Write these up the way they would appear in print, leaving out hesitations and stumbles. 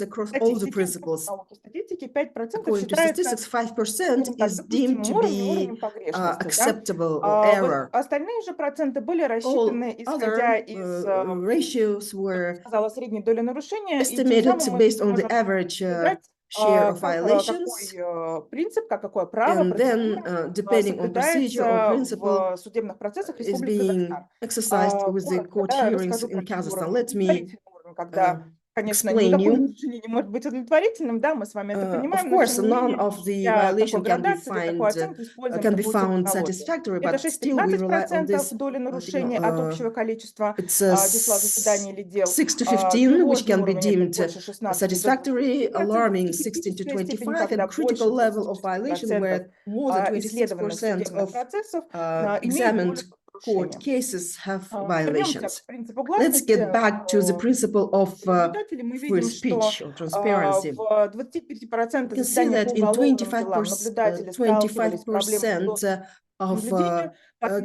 across all the principles. According to statistics, 5% is deemed to be acceptable or error. All other ratios were estimated based on the average share of violations, and then depending on procedure or principle is being exercised with the court hearings in Kazakhstan. Let me explain you. Of course, none of the violation can be found satisfactory, but still we rely on this. It's 6 to 15, which can be deemed satisfactory, alarming 16 to 25, and critical level of violation where more than 26% of examined court cases have violations. Let's get back to the principle of free speech or transparency. You can see that in 25% of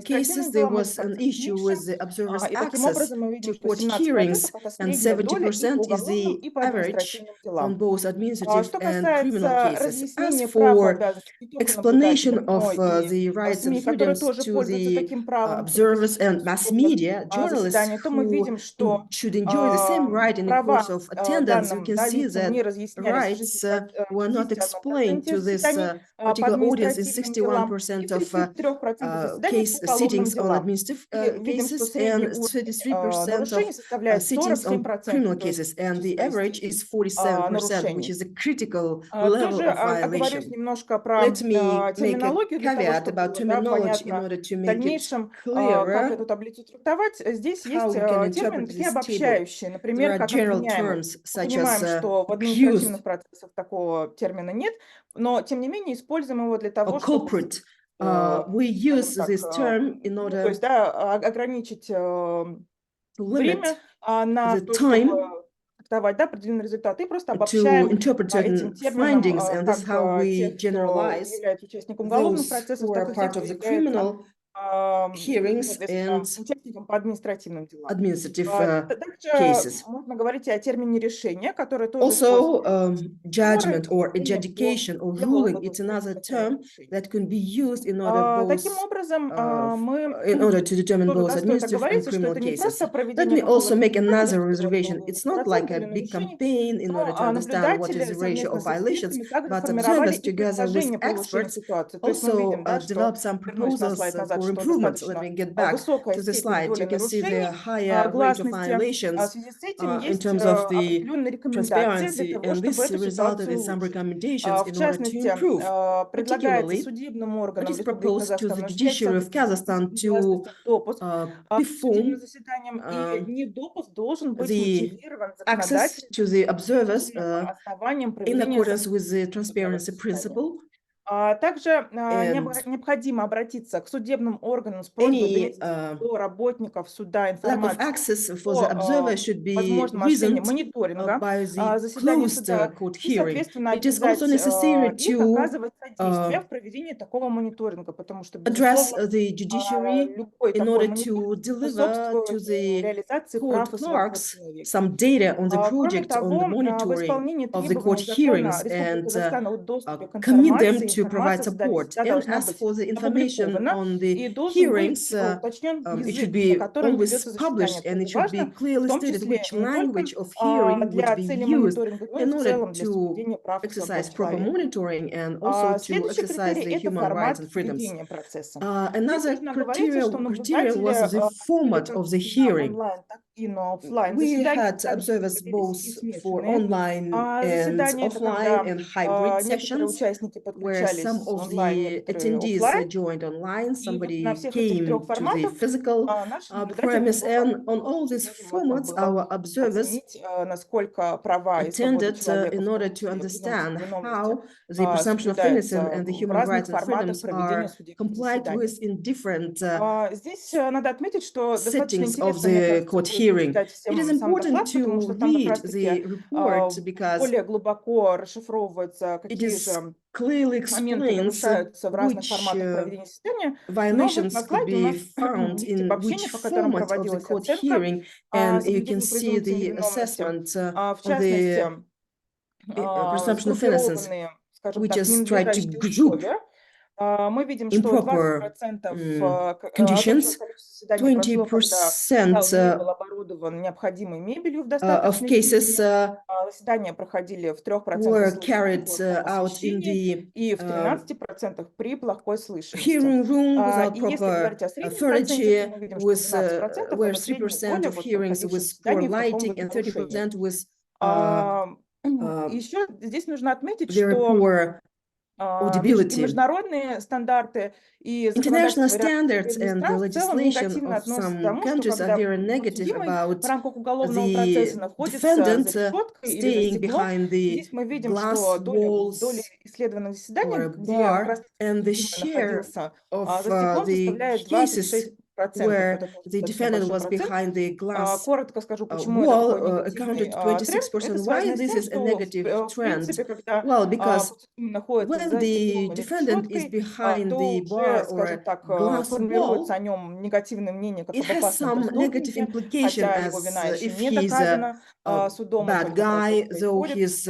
cases, there was an issue with the observers' access to court hearings, and 70% is the average on both administrative and criminal cases. As for explanation of the rights and freedoms to the observers and mass media, journalists who should enjoy the same right in the course of attendance, you can see that rights were not explained to this particular audience in 61% of sittings on administrative cases and 33% of sittings on criminal cases, and the average is 47%, which is a critical level of violation. Let me make a caveat about terminology in order to make it clearer how we can interpret this table. There are general terms such as accused or culprit. We use this term in order to limit the time to interpret certain findings, and this is how we generalize those who are part of the criminal hearings and administrative cases. Also, judgment or adjudication or ruling, it's another term that can be used in order to determine both administrative and criminal cases. Let me also make another reservation. It's not like a big campaign in order to understand what is the ratio of violations, but observers together with experts also developed some proposals for improvements. Let me get back to the slide. You can see the higher rate of violations in terms of the transparency, and this resulted in some recommendations in order to improve. Particularly, it is proposed to the judiciary of Kazakhstan to perform the access to the observers in accordance with the transparency principle. Также необходимо обратиться к судебным органам с просьбой до работников суда информации о возможности мониторинга заседаний суда и, соответственно, оказывать содействие в проведении такого мониторинга, потому что, безусловно, любой такой мониторинг способствует реализации прав и свобод человека. Кроме того, в исполнении требований закона Республики Казахстан о доступе к информации to provide support. And as for the information on the hearings, it should be always published, and it should be clearly stated which language of hearing would be used in order to exercise proper monitoring and also to exercise the human rights and freedoms. Another criteria was the format of the hearing. We had observers both for online and offline and hybrid sessions, where some of the attendees joined online, somebody came to the physical premise, and on all these formats, our observers attended in order to understand how the presumption of innocence and the human rights and freedoms are complied with in different settings of the court hearing. It is important to read the report because it is clearly explains which violations could be found in which format of the court hearing, and you can see the assessment on the presumption of innocence, сгруппированные, скажем we так, just try to ненадлежащие group условия. Мы видим, что improper 20% от общего conditions, количества заседаний прошло, когда 20% зал не был оборудован необходимой мебелью в of достаточной cases степени. Заседания проходили в 3% were случаев carried в плохом out in освещении the и в 13% при плохой слышимости. hearing room without И если говорить proper о среднем проценте, то furniture, мы видим, что with 12% where это средняя 3% доля of вот hearings проходивших with poor заседаний в таком lighting вот and нарушении. 30% with Еще здесь нужно отметить, very что poor и audibility. международные стандарты и International законодательство ряда standards and the стран в целом legislation негативно of относятся к some тому, что countries are когда very negative подсудимый в about рамках уголовного процесса the находится за defendant решеткой или за staying стеклом. behind Здесь the мы видим, glass что доля walls исследованных or заседаний, a где как раз bar, and the подсудимый share находился of за стеклом, the составляет cases 26%. where Это тоже the достаточно defendant большой was процент. behind the glass Коротко скажу, почему это wall такой негативный accounted тренд. 26%. Это Why связано с this тем, is a что negative в trend? принципе, когда Well, because подсудимый находится when за the стеклом или defendant is решеткой, behind то the bar уже, or скажем a так, glass формируется wall, о нем негативное мнение как it об has опасном some negative преступнике, implication хотя его as вина еще if не he's доказана a судом, и bad только процесс guy, though происходит. his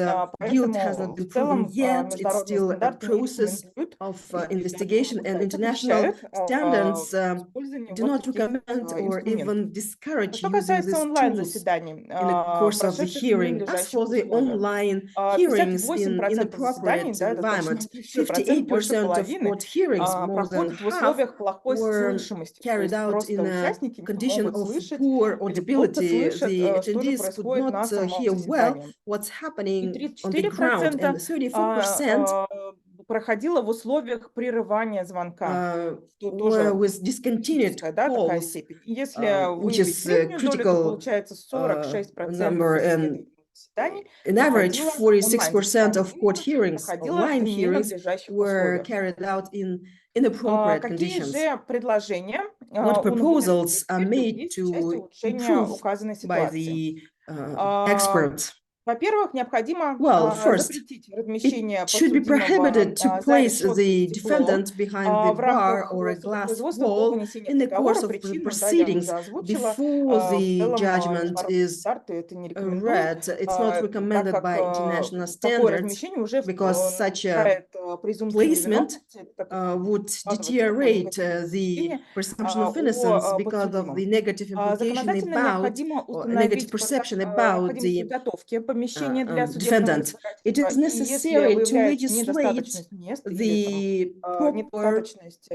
guilt has not Поэтому been в proven целом yet. It's международные still a стандарты не process рекомендуют of и даже, investigation, могу and сказать, international запрещают standards использование do вот not таких recommend or инструментов. even discourage Что using касается these tools онлайн-заседаний, in the course of the прошедших в hearing. As ненадлежащих for the условиях, online hearings in 58% заседаний, inappropriate да, это достаточно environment, большой процент, больше 58% of половины, court hearings, more than проходят в half, условиях плохой were слышимости. То carried есть out in просто a участники не condition могут of слышать poor или плохо audibility. слышат, The что же attendees could происходит not на самом hear well заседании. what's И happening on the ground, and 34% 34% проходило в условиях прерывания звонка, что тоже were with discontinued критическая, да, такая calls, степень. И если which выявить is a среднюю долю, то critical получается 46% number, and исследованных заседаний in average, проходило 46% онлайн-заседаний, of court именно hearings, проходило в online hearings, ненадлежащих were условиях. carried out in inappropriate Какие conditions. же предложения What у наблюдателей и proposals are экспертов made есть в части to улучшения improve указанной by ситуации? the experts? Во-первых, необходимо Well, first, запретить it размещение should be подсудимого prohibited to за place решеткой и the стеклом defendant behind the в bar рамках or a glass судопроизводства до wall вынесения in the course приговора. of the Причину, да, я proceedings уже озвучила. before В the целом judgment международные is стандарты это не рекомендуют, read. It's not так recommended как by international такое standards размещение уже because such a нарушает презумпцию placement невиновности, так как would складывается такое deteriorate негативное the впечатление presumption of innocence о because of the подсудимом. negative implication Законодательно about необходимо or a negative установить perception about необходимость the подготовки помещения для судебного defendant. It разбирательства. is И если necessary to выявляется legislate недостаточность мест или там, the proper недостаточность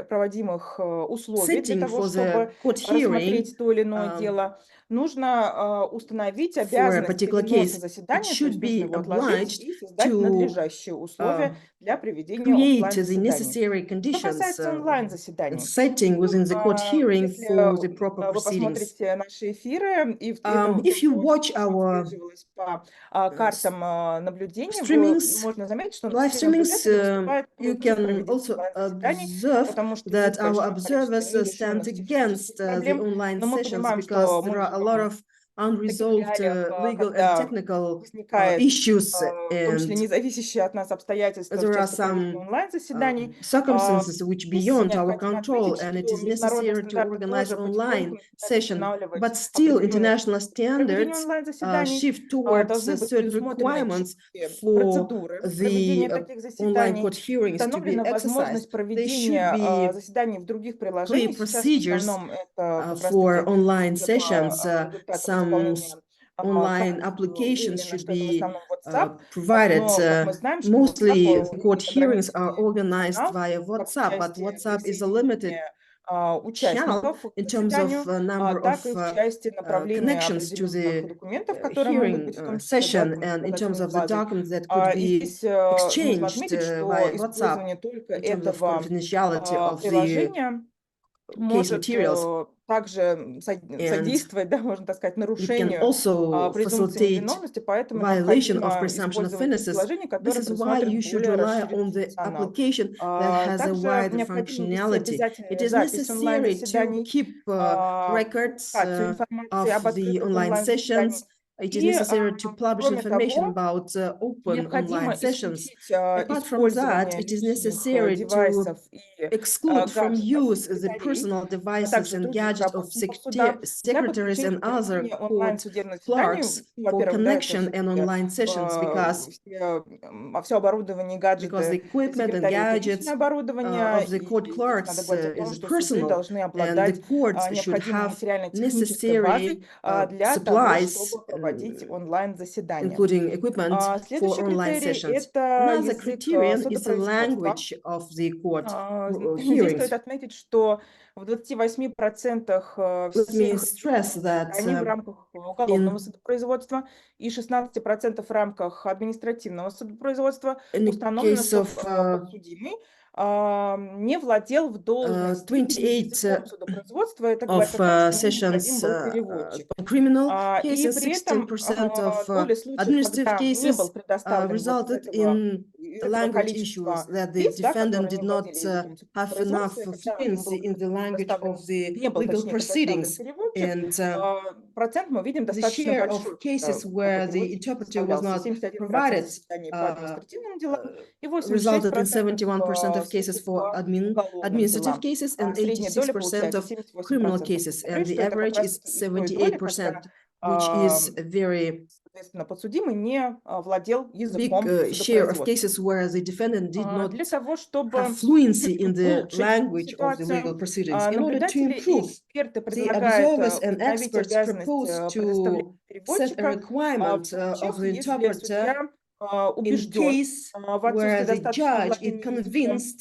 проводимых условий для setting того, for the чтобы court hearing рассмотреть то или иное дело, нужно установить for a обязанность particular переноса case. It заседания, то should есть нужно be его отложить obliged и создать to надлежащие условия для проведения create the оффлайн-заседаний. necessary Что conditions касается and онлайн-заседаний, setting within the court hearing если for the proper вы proceedings. посмотрите наши эфиры, и это If you то, watch что our отслеживалось по картам наблюдения, streamings, можно заметить, что live все streamings, наблюдатели выступают you против can проведения also онлайн-заседаний, observe потому что that есть our большое количество observers stand нерешенных технических against the проблем, online но мы sessions понимаем, because что there мы are a lot живем of в таких unresolved реалиях, legal and когда technical возникает, issues, в том числе and независящие от нас обстоятельства в there are части проведения some онлайн-заседаний. circumstances which Здесь beyond our необходимо control, отметить, and it что is международные necessary to стандарты organize тоже потихоньку online начинают session, устанавливать but still определенные international для проведения standards онлайн-заседаний. shift towards Должны быть certain предусмотрены requirements четкие for процедуры проведения the таких online заседаний. court hearings to be Установлена exercised. возможность There should проведения be заседаний в других clear приложениях. Сейчас в procedures основном это как for раз-таки online уже по sessions. результатам Some исполнения online карт applications выявлено, should что это в be основном WhatsApp. provided. Но, как мы знаем, что Mostly WhatsApp, the у него court есть hearings are ограниченный organized функционал, via как в WhatsApp, but части WhatsApp is a limited присоединения channel участников к in terms of заседанию, number of так и в части направления connections to определенных the документов, которые могут hearing быть в том числе, да, session, там, and in terms доказательной of the базой. documents that could И be здесь нужно exchanged отметить, что via WhatsApp использование только in terms of этого confidentiality of the приложения case может materials. также And содействовать, да, можно так сказать, it can нарушению also презумпции facilitate невиновности, поэтому violation of необходимо presumption of использовать те innocence. приложения, This которые is why предусматривают you should более rely расширенный on the функционал. application that has a Также wider необходимо вести functionality. It обязательную is запись necessary to онлайн-заседаний, keep records публикацию информации of об the открытых online sessions. онлайн-заседаниях. it is necessary to publish кроме information того, about open необходимо online sessions. исключить Apart from that, использование it is личных necessary to девайсов и exclude from гаджетов use the секретарей, personal а devices также and других gadgets of работников суда для secretaries подключения and к other проведению court онлайн-судебных заседаний. clerks Ну, for во-первых, да, это connection and все-таки online sessions все оборудование и because the гаджеты equipment and секретарей — это личное gadgets оборудование, of the и court здесь надо clerks говорить о том, is что суды personal, должны and the обладать courts should необходимой have материально-технической базой necessary для того, supplies, чтобы проводить онлайн-заседания. including equipment for Следующий online критерий — sessions. это Another язык criterion is the судопроизводства. language of the court Здесь стоит hearings. отметить, что в 28% Let me всех stress that они в рамках уголовного in судопроизводства и 16% в рамках административного судопроизводства the установлено, case что of подсудимый не владел в должной степени 28 языком судопроизводства. Это of говорит о том, что ему необходим sessions был переводчик. criminal И cases, при этом 16% of доля случаев, administrative когда не был cases предоставлен вот resulted из in этого language issues количества that the лиц, да, defendant которые did не not владели языком have enough судопроизводства, и когда им fluency был in the language предоставлен, of the не был, legal точнее, предоставлен proceedings. переводчик, And процент мы видим the достаточно share большой, of cases когда where такой the переводчик interpreter was предоставлялся. not 71% provided заседаний по административным делам и resulted in 86% 71% of cases случаев for по уголовным administrative делам. cases and Средняя доля 86% получается of criminal 78%. cases, and Говорит, the что это как average is раз-таки из той доли, когда 78%, which is a very соответственно, подсудимый не владел big языком share of судопроизводства. cases where the defendant did not Для того, have чтобы fluency in the улучшить language of the legal ситуацию, proceedings. In order to наблюдатели и improve, эксперты the предлагают observers and установить experts обязанность propose предоставления to set a переводчика в requirement of случаях, the если interpreter судья in убежден case в where отсутствии the достаточного judge is владения языком convinced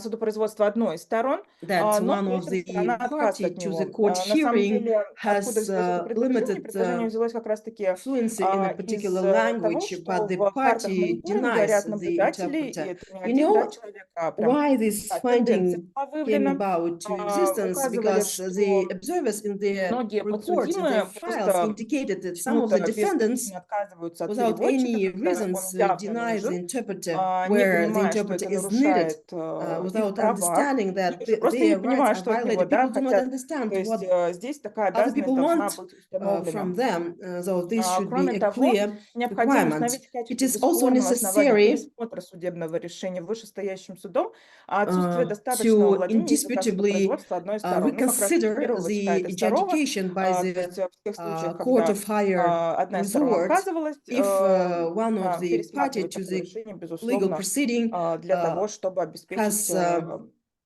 судопроизводства одной из сторон, that но one при of этом сторона the отказывается от party to the него. court На самом hearing деле, откуда has взялось это предложение? limited Предложение взялось как раз-таки fluency in a из particular того, language, что but the в картах party мониторинга denies ряд the наблюдателей, и interpreter. это не You один, да, know человек, а прям why this тенденция finding была came выявлена, about to existence? указывали, Because the что observers in their многие reports, in their подсудимые files, просто indicated that some of почему-то the без defendants, причин отказываются от without переводчика, any когда он reasons, явно deny the нужен, interpreter не where the понимая, что interpreter это is needed, нарушает их without права, understanding that или же просто не their rights понимая, are что от него, violated. да, People do not хотят. understand То есть what здесь такая other обязанность people должна want быть установлена. from them, so this should be Кроме a того, clear необходимо requirement. установить в It качестве is also бесспорного основания necessary пересмотра судебного решения вышестоящим судом отсутствие достаточного to владения языка indisputably судопроизводства одной из сторон. Ну, как раз reconsider первого вытекает the из второго. adjudication by То the есть в тех случаях, court когда of higher одна из сторон resort, отказывалась, if one of the party пересматривать to такое the решение, legal безусловно, proceeding для того, чтобы обеспечить has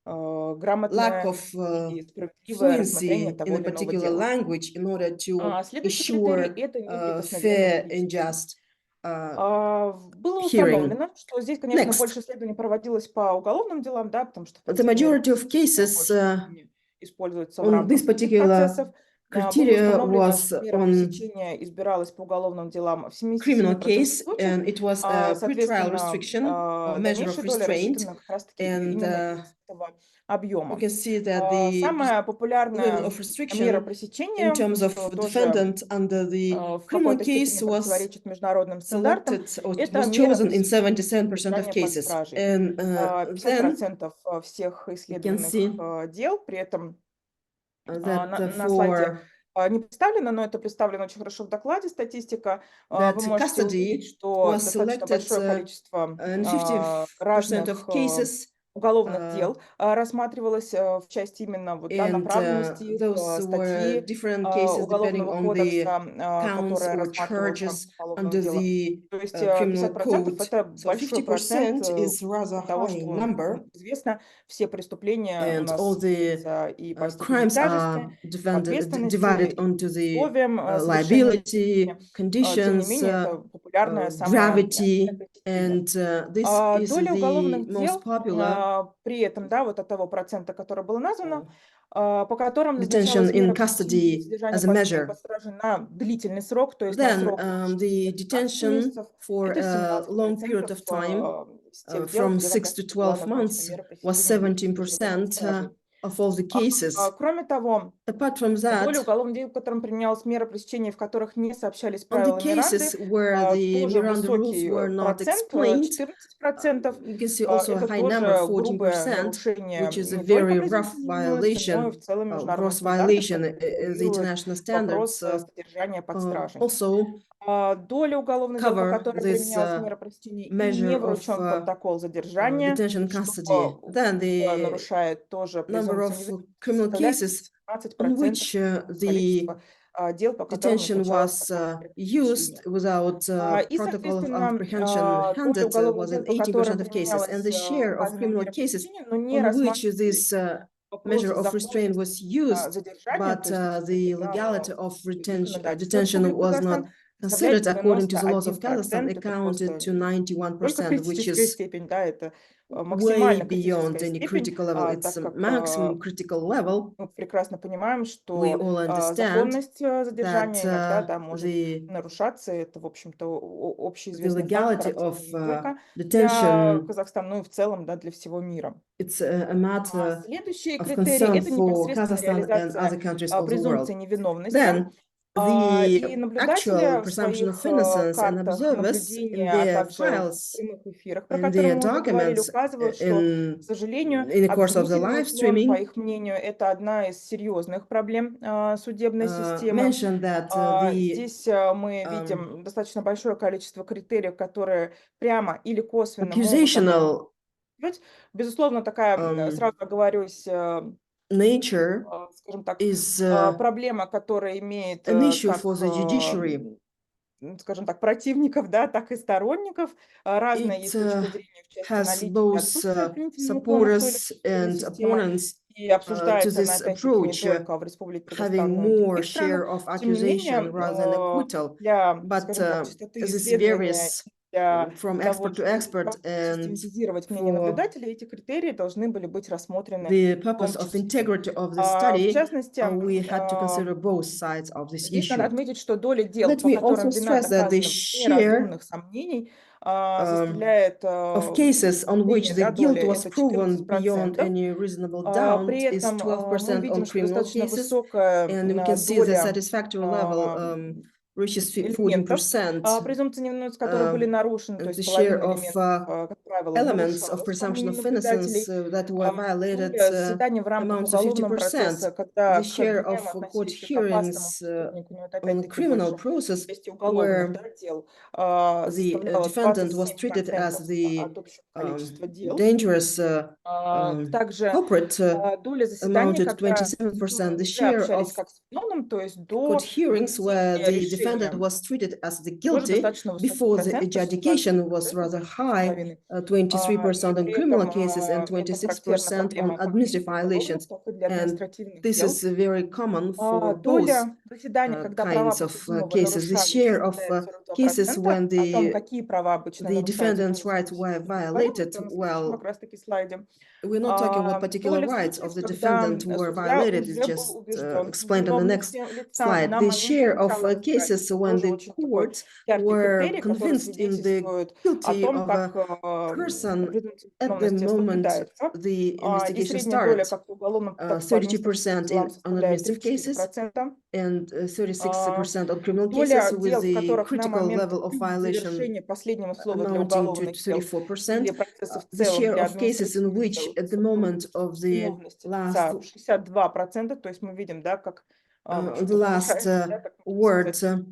lack грамотное of и справедливое рассмотрение fluency in того a или иного particular дела. language in order to Следующий критерий — ensure это неприкосновенность fair and личности. just Было hearing. установлено, что здесь, конечно, Next, больше исследований проводилось по уголовным делам, да, потому что, в the принципе, мера majority of пресечения в cases большей степени используется в on рамках this таких particular процессов. Было criteria установлено, was что мера on пресечения избиралась по уголовным делам в criminal 77% case, случаев. and it was a pretrial Соответственно, restriction or measure of дальнейшая доля restraint. рассчитана как раз-таки And именно из этого объема. you can see that the Самая level популярная of мера restriction пресечения, in terms of что тоже defendant under the в criminal какой-то case степени was противоречит международным стандартам, selected or это was мера chosen in пресечения 77% of содержания под cases. стражей. And then 50% всех you can исследованных see дел, при этом that на слайде for не представлено, но это представлено очень хорошо в докладе статистика. that Вы можете увидеть, custody что was достаточно selected большое количество in 50% разных of cases, уголовных дел рассматривалось в части именно вот, да, and направленности их, those were статьи different cases depending Уголовного on the кодекса, counts которая or рассматривалась в рамках charges уголовного under дела. the То есть criminal 50% code. это So большой процент 50% is rather того, high что number, известно, все преступления у and нас all the делятся и по степени crimes тяжести, are по ответственности divided и onto the условиям совершения liability, преступления. Тем не conditions, менее, это популярная самая gravity, пресечение. and this is Доля the уголовных most дел popular при этом, да, вот от того процента, которое было названо, по которым detention назначалась in мера пресечения custody содержания as a measure. под стражей на длительный срок, то есть на Then срок the 12 detention месяцев, for это a long period 17% of time из тех дел, from где как 6 to раз была 12 назначена months мера was пресечения длительного содержания под 17% стражей. of all the cases. Кроме того, Apart from Доля that, уголовных дел, в котором применялась мера пресечения, в которых не сообщались on the правила Миранды, cases where the тоже Miranda rules высокий were not процент, explained, 14%. you can see also a Это high number, тоже грубое 14%, нарушение which is a не только very rough презумпции невиновности, но и в violation, целом международных gross стандартов, violation которые the регулируют international вопрос standards. содержания под стражей. Also Доля уголовных дел, по cover которой this применялась мера пресечения и не measure of вручен протокол задержания, detention and что custody. Then the нарушает тоже number презумпцию of невиновности, criminal составляет cases on 17% which the количества дел, по которым detention назначалось was такое мера used пресечения. without И, protocol of соответственно, apprehension доля handed уголовных was дел, in по 18% которым of cases, and применялась the share of указанная criminal мера cases пресечения, но не on which рассматривались this measure вопросы of restraint законности was used, задержания, but то есть the действительно, legality of законодательства detention Республики was not Казахстан considered составляет according to the laws of Kazakhstan, 91%. Это accounted просто to только 91%, which критическая is степень, да, это way максимально beyond критическая any степень, critical level. It's так a как maximum critical level. мы прекрасно понимаем, We что all understand законность that задержания иногда, да, может the нарушаться. Это, в общем-то, общеизвестный факт, legality of характерный не только для detention, Казахстана, но и в целом, да, для всего мира. it's a matter Следующий of критерий – concern это for непосредственная Kazakhstan and реализация other countries of the презумпции world. невиновности. Then И the actual наблюдатели в presumption своих of innocence and картах observers in наблюдения, а their также в files, прямых эфирах, про in которые their мы уже говорили, documents, указывают, что, к in сожалению, the course of the обвинительный live уклон, по streaming, их мнению, это одна из серьезных проблем судебной системы. mentioned that the Здесь мы видим достаточно большое количество критериев, которые прямо или косвенно могут об этом accusational говорить. Безусловно, такая, сразу оговорюсь, nature скажем так, is проблема, которая имеет an issue как, for the judiciary. скажем так, противников, да, так и сторонников. Разная It есть точка зрения в части has наличия и both отсутствия обвинительного уклона в той или supporters иной and системе. opponents И to обсуждается она, this опять-таки, не approach, только в Республике having Казахстан, но и в more других странах. share of Тем не менее, accusation rather than acquittal. для, But скажем так, чистоты as this исследования, varies для from того, expert to чтобы expert, and систематизировать мнение for наблюдателей, эти критерии должны были быть рассмотрены the в purpose том of числе. integrity of the В study, частности, we had to consider both sides of this здесь надо issue. отметить, что доля дел, Let по me also которым вина stress that the доказана вне share разумных сомнений, составляет of cases on which the да, guilt доля, was это proven beyond 14%. any reasonable doubt При is этом мы 12% видим, on что criminal достаточно cases, высокая and we can see the доля satisfactory level reaches элементов 14%. презумпции невиновности, которые были нарушены, то The есть share половина of элементов, как правило, elements of нарушалась, по presumption мнению of innocence наблюдателей. that were violated Доля заседаний в рамках amounts to уголовного 50%. процесса, когда The к share of обвиняемым court относились как к опасному hearings преступнику, но это on опять-таки criminal больше process в части уголовных, where да, дел, the составляла defendant was treated 27% as the от общего количества дел. dangerous Также culprit доля заседаний, amounted to когда 27%. The уже share общались of как с виновным, то есть court до hearings where вынесения the defendant решения. was treated as the Тоже guilty достаточно высокий before the процент, adjudication was 16%, rather high, 16,5%. 23% И on при criminal этом cases and это характерна 26% on проблема как и administrative для уголовных, violations. так и для And административных this дел. is very common for both Доля заседаний, когда права kinds of подсудимого cases. The нарушались, share of составляет cases 42%. when О том, какие права обычно the нарушаются, мы defendant's уже rights were поговорим, violated, это на следующем как well, раз-таки слайде. we're not talking about particular Доля rights of случаев, the когда defendant were судья violated, it's уже был just убежден в explained on the next невиновности лица slide. на The момент share of начала разбирательства. cases when Тоже the очень такой courts яркий were критерий, который convinced in the свидетельствует о guilty том, of как a person презумпция at the невиновности moment соблюдается. the И investigation средняя доля started, как по уголовным, так и по административным 32% делам on составляет administrative cases 34%. and 36% on criminal Доля cases, with дел, в the которых на critical момент level of violation завершения последнего слова для amounting to уголовных дел 34%. или процесса в The целом share для of cases in административных which дел at the moment of the виновности last лица 62%, то есть мы видим, да, как, в the общем-то, last повышается, да, так можно word сказать,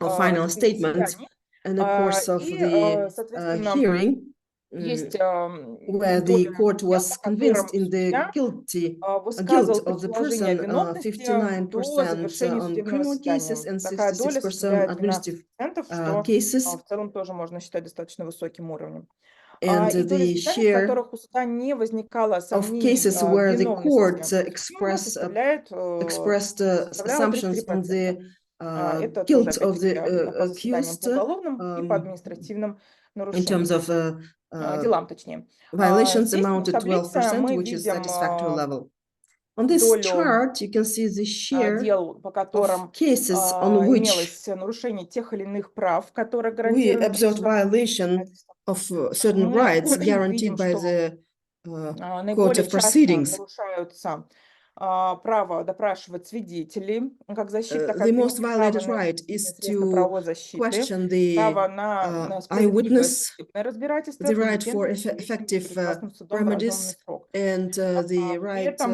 or final statement заседаний. in the course of И, the соответственно, hearing, есть where the доля court дел, was по которым convinced in the судья guilt высказывал of the предположение о person, виновности до 59% завершения on судебного criminal cases заседания. and Такая доля 66% составляет administrative 12%, что cases, в целом тоже можно считать достаточно высоким уровнем. and И доля the заседаний, в share которых у суда не возникало of сомнений cases в where the court виновности подсудимого, expressed составляла assumptions on 33%. the Это тоже, guilt of опять-таки, по the заседаниям по accused уголовным и по административным in terms нарушениям, of делам, точнее. violations Здесь в amounted таблице 12%, мы which is видим satisfactory level. On this долю chart, you can see the share дел, по of которым cases on which имелось нарушение тех или иных прав, которые we гарантированы observed процессуальным violation законодательством. of certain Мы rights guaranteed видим, by что the court наиболее of часто proceedings. нарушаются право допрашивать свидетелей как защита, как the most обвинитель, право violated на right эффективное is средство to правовой защиты, question the право на справедливое eyewitness, судебное разбирательство, the right for компетентность судейским effective перед властным судом в разумный remedies, срок. and the При right этом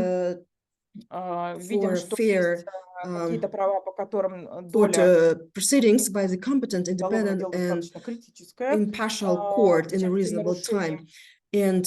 видим, for что есть fair какие-то права, по которым court доля proceedings by the competent, уголовных independent, дел and достаточно критическая. impartial court in a Части reasonable нарушений. time. And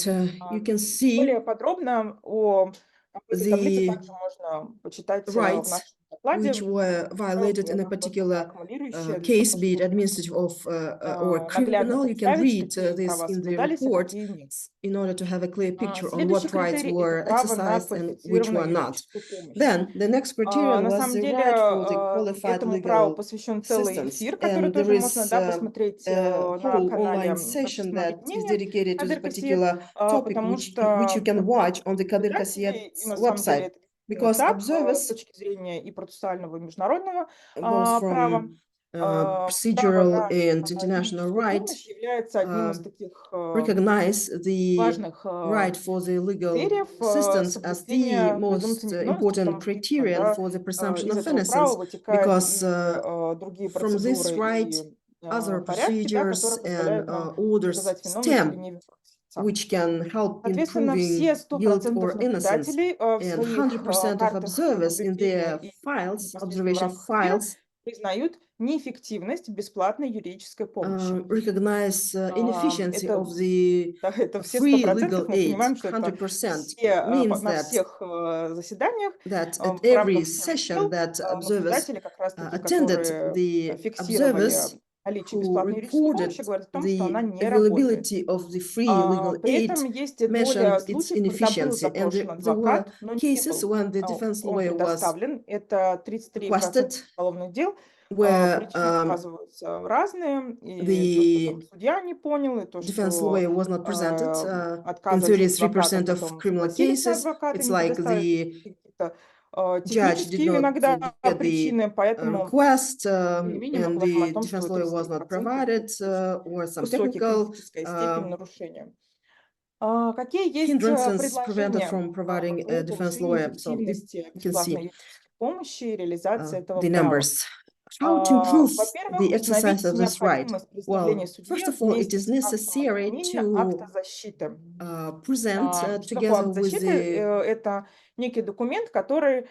you can Более see подробно об этой таблице the также можно почитать в rights нашем докладе. which were violated in a particular Аккумулирующее для того, case, be it чтобы administrative or наглядно criminal. You can представить, read какие this права in the соблюдались, а report какие нет. in order to have a clear picture on Следующий what rights критерий — это were право на exercised and which квалифицированную were not. юридическую помощь. Then the next criterion На was самом the деле, right for the qualified этому праву legal посвящен целый assistance. эфир, который And there тоже можно, is посмотреть a на whole канале online session «Общественного that is объединения dedicated to this Кадыр Кассиет», particular topic, потому which you что can watch on the Kadir наблюдателей, и Kassiyet's на самом деле website. это Because так, с observers, точки зрения и процессуального, и международного both права, from право procedural на and international юридическую right, помощь является одним из таких recognize the важных right for the legal критериев assistance as the соблюдения презумпции most невиновности, important потому что именно, criterion for the presumption из of этого innocence, права вытекают because и другие from this процедуры right, и other порядки, procedures которые позволяют позволяют нам orders доказать виновность или stem, невиновность лица. which can help Соответственно, все improving guilt 100% or innocence, наблюдателей в and своих 100% of картах observers in наблюдения their и files, непосредственно в observation рамках эфира files, признают неэффективность бесплатной юридической помощи. recognize inefficiency Это, of the да, это все free 100%. legal Мы aid. понимаем, что это 100% все, means на that всех заседаниях at в every рамках всех session дел that observers наблюдатели, как раз-таки, attended, которые the фиксировали observers наличие who бесплатной юридической recorded помощи, говорят о том, что она the не работает. availability of the free legal При aid этом есть доля mentioned its случаев, когда был inefficiency. And запрошен there were адвокат, но не cases был when the defense он lawyer was предоставлен. Это 33% requested, уголовных дел. where Причины оказываются разные. И то, что там the судья не понял, и то, defense что lawyer was not presented. In отказывались от адвоката, 33% of потом criminal согласились на cases, адвоката, it's не like предоставили the какие-то judge did технические not иногда get the причины, поэтому, request, тем не менее, мы and говорим о the том, что defense lawyer was 33% not provided, or some высокая technical критическая степень нарушения. Какие есть hindrances prevented предложения from providing по a defense повышению lawyer. So эффективности you can бесплатной see юридической помощи и реализации этого the права? numbers. How to improve Во-первых, the exercise установить of this right? необходимость представления Well, first судье of all, it вместе is с актом necessary обвинения акта to защиты. present Что такое together акт with защиты? Это некий документ, который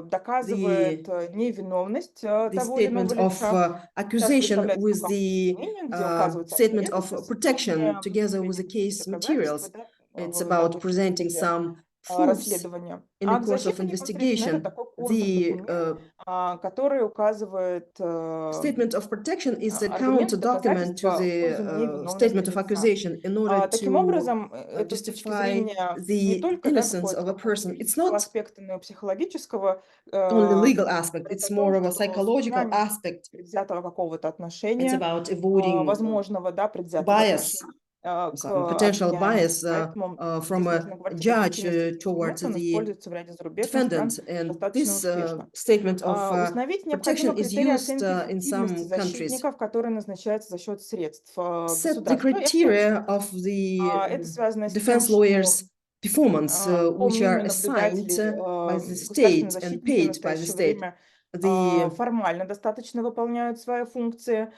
доказывает невиновность the того или иного statement of лица. Часто accusation представляется with как акт the обвинения, где указываются statement of обстоятельства protection сочинения, together with the преступления, case доказательства, materials. да, It's в, about допустим, в presenting ходе some proofs расследования. in the Акт course of защиты непосредственно — это investigation. такой The документ, который указывает statement of protection is a counter аргументы, document to доказательства в пользу the невиновности statement of лица. accusation in order Таким to образом, это с точки justify зрения не the только, да, innocence какого-то of a такого person. It's юридического not аспекта, но и психологического. only Говорит legal aspect, о it's том, more of a что судья psychological не aspect. предвзятого какого-то It's отношения, about avoiding возможного, да, предвзятого bias, отношения some к potential обвиняемому. bias Поэтому from здесь a можно говорить об judge эффективности этих towards инструментов. Он the используется в ряде зарубежных стран defendant. And достаточно this успешно. statement of Установить protection необходимы is критерии used оценки in эффективности some countries. защитников, которые назначаются за счет средств Set the государства. И опять же, criteria of the это связано с тем, defense что lawyer's performance, по which are мнению assigned наблюдателей, by the государственные state and защитники в paid by the настоящее state. время The формально достаточно выполняют свои функции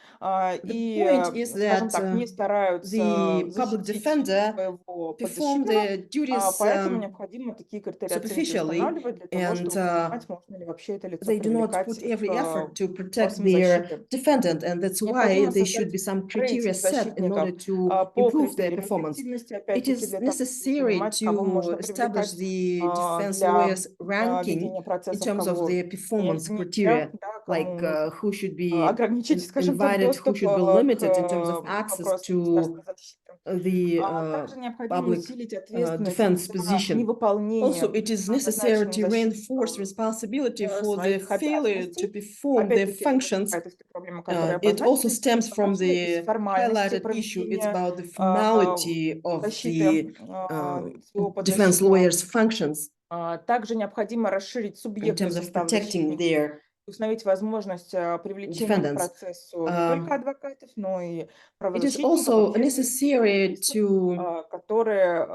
и, point is скажем that так, не стараются the public защитить defender своего perform подзащитного, their duties поэтому необходимо такие критерии оценки superficially, устанавливать для того, and чтобы понимать, можно ли вообще это лицо they do not привлекать put every effort к to protect вопросам their защиты. defendant, and that's why Необходимо there should создать be some criteria рейтинг set in order защитников to по improve their критериям performance. эффективности, It опять-таки, is для того, чтобы necessary понимать, кого to можно establish привлекать the defense для lawyers' ranking ведения in процессов, terms of кого their performance нельзя, criteria, да, like кому нужно who should be ограничить, скажем так, invited, who доступ should be limited in terms of к access вопросам to государственной защиты. the Также необходимо public усилить ответственность defense за position. Also, невыполнение it is necessary назначенным to reinforce защитником responsibility for the своих failure to обязанностей. perform their Опять-таки, это functions. вытекает из той проблемы, которую я It also обозначила. stems Исключительно from важно из the формальности highlighted issue. It's проведения about the formality of защиты the своего defense подзащитного. lawyers' functions Также необходимо расширить in субъектный terms of состав protecting защитников their установить возможность привлечения к defendants. процессу не только адвокатов, но и It is правозащитников, also общественных necessary активистов, to которые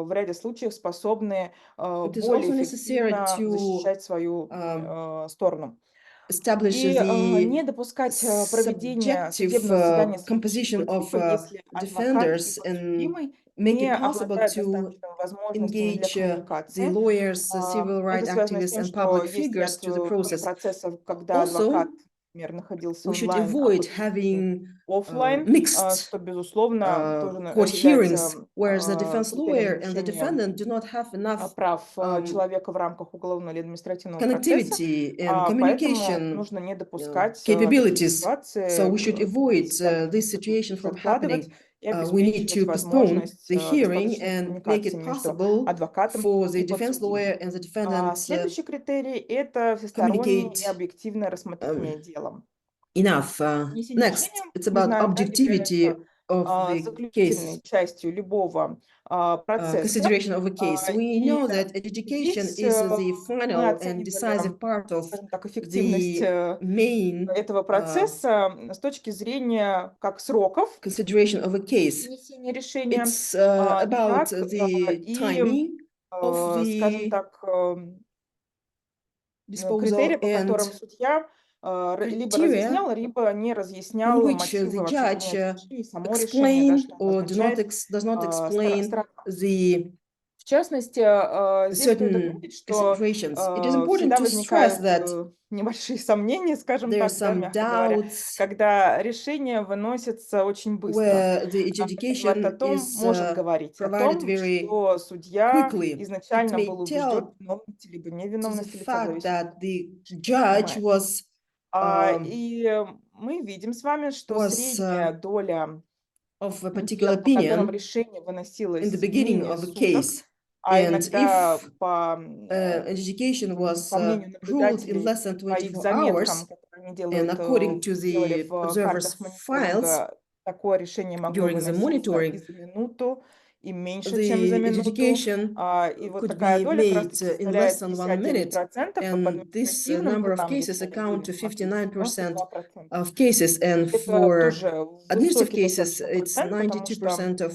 в ряде случаев способны it is более also necessary эффективно to защищать свою сторону. establish И не the допускать проведения subjective судебного заседания composition совещательного of типа, если адвокат и defenders and подсудимый make не it possible обладают to достаточными возможностями для engage the коммуникации. lawyers, civil Это rights связано с activists, тем, and что public есть figures ряд to the process. процессов, когда Also, адвокат, например, находился we should онлайн, а avoid подсудимый having оффлайн, mixed что, безусловно, тоже court hearings, является whereas the defense критерием lawyer and the изучения defendant do not have enough прав человека в рамках уголовного или административного процесса. connectivity and Поэтому communication нужно не допускать такие capabilities. So ситуации, we should avoid заседания this situation судебных from откладывать happening. и We need обеспечивать to postpone возможность the hearing достаточной and make коммуникации it между possible адвокатом for the и defense подсудимым. lawyer and the defendant Следующий критерий — это всестороннее и communicate объективное рассмотрение дела. enough. Вынесение Next, решения, it's мы about знаем, да, является objectivity of the case, заключительной частью любого процесса. consideration of a case. We И know that adjudication здесь is the мы final and оценивали, decisive part of скажем так, эффективность the main этого процесса с точки зрения как сроков consideration of a case. вынесения решения, It's about так the и, timing of скажем the так, disposal критерии, по and которым судья либо criteria разъяснял, либо не on разъяснял which мотивы the вообще judge принятия решения, само решение, да, explain что оно or означает does not explain сторона. the В частности, здесь стоит certain отметить, что situations. It is important всегда to stress возникают that небольшие сомнения, скажем there are так, да, some мягко говоря, doubts когда решение выносится очень быстро. where the Это говорит о adjudication том, is может говорить о provided том, very что судья quickly. It изначально may был убежден tell в виновности либо to the невиновности лица, в fact зависимости от that the решения, которое judge принимается. um, И мы видим с вами, что was средняя доля of a particular дел, по которым opinion решение in the выносилось beginning менее of a суток, case. а And иногда if по education was мнению ruled in наблюдателей, less than по их 24 заметкам, hours, которые они and according to делали the в observer's картах files мониторинга, такое решение могло during the выноситься и monitoring, за минуту, и меньше, чем за the минуту. adjudication И вот could такая be доля как made раз-таки in less составляет than 1 minute. 59%, а по And this административным number of трудам, cases если мы account to говорим о кейсах, 59% 92%. of cases. And Это for тоже administrative высокий cases, достаточно it's процент, потому что 92% of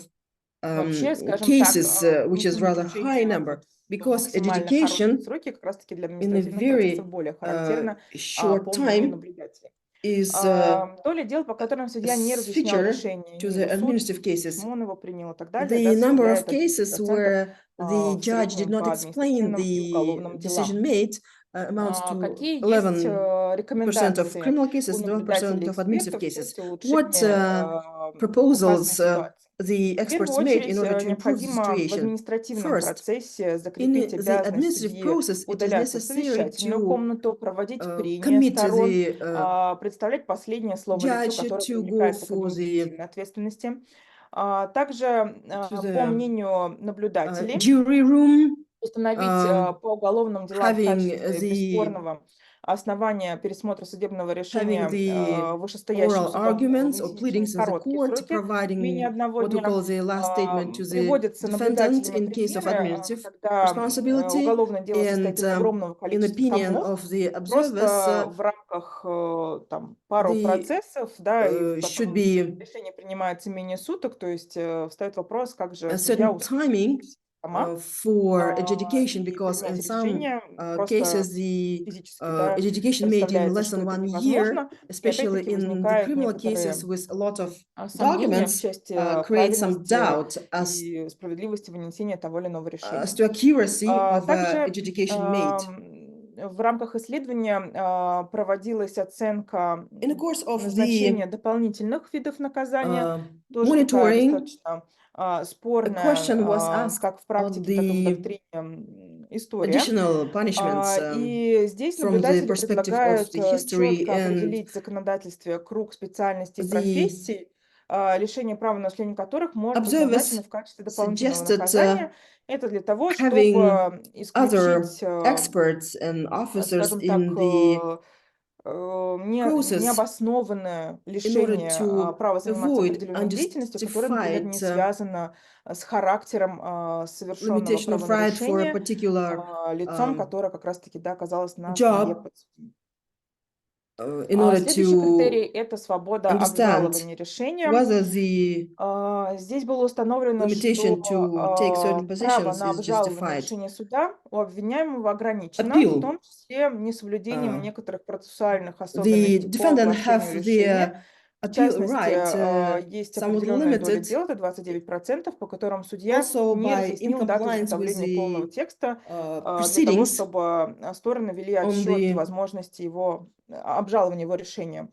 вообще, скажем так, cases, which is rather high изучение number, в because максимально короткие education сроки как раз-таки для in a административных процессов very более характерно, short по мнению time наблюдателей. is Доля дел, по которым судья не разъяснял feature решение, to ни the его суть, administrative ни cases. почему он его принял и так далее, да, The number of составляет cases 11% where the в judge did среднем not по explain административным и the уголовным decision делам. made amounts to Какие есть 11% of рекомендации criminal у cases, 11% наблюдателей и of administrative экспертов в cases. части What улучшения указанной proposals ситуации? the В первую experts made in очередь, order to improve the необходимо в situation? административном First, процессе in закрепить the обязанность administrative судьи process, it is удаляться в necessary совещательную to комнату, проводить прения commit сторон, the представлять последнее слово лицу, judge которое to go привлекается к for the административной ответственности. Также, to по the мнению наблюдателей, jury room, установить по уголовным делам в having качестве бесспорного основания пересмотра судебного having решения the вышестоящим oral судом arguments or вынесению pleadings in the короткие court, сроки, менее providing одного what we дня. call the last statement to the Приводятся defendant наблюдателями in case of примеры, administrative когда responsibility, уголовное дело состоит and из огромного in количества opinion томов, of the observers, просто в рамках там, пару the процессов, да, и should потом be решение принимается менее суток, то есть встает вопрос, как же a судья certain успеет timing сама for adjudication, и because in принять some решение cases просто the физически, да, adjudication made in представляется, less что than это 1 year, невозможно. И especially опять-таки in the возникают criminal cases некоторые with a lot of сомнения в documents, части create some правильности doubt и справедливости вынесения того или иного as решения. to accuracy of Также adjudication made. в рамках исследования проводилась оценка In the course of назначения the дополнительных видов наказания. Тоже такая monitoring, достаточно a question was спорная asked как в on практике, так и в the доктрине история. additional punishments И здесь from the наблюдатели perspective of предлагают the history четко and определить в законодательстве круг специальностей и the профессий, лишение права на осуществление которых может быть observers назначено в качестве дополнительного suggested наказания. Это для того, having чтобы other исключить, experts and officers скажем так, in the process необоснованное in order лишение to права заниматься avoid определенной деятельностью, которая, например, unjustified не связана с характером совершенного limitation of right for a правонарушения particular лицом, которое как раз-таки, да, оказалось на скамье job. подсудимых. in order Следующий критерий to – это свобода understand обжалования решения. whether the Здесь было установлено, limitation to take certain что право positions на is обжалование justified. решения суда у обвиняемого ограничено, в Appeal. том числе несоблюдением некоторых процессуальных The особенностей по defendant оглашению have решения. their В appeal частности, right есть somewhat определенная доля limited дел, это 29%, по которым судья also не by разъяснил дату incompliance with изготовления полного the текста для того, proceedings чтобы стороны вели on отсчет the возможности его обжалования его решения.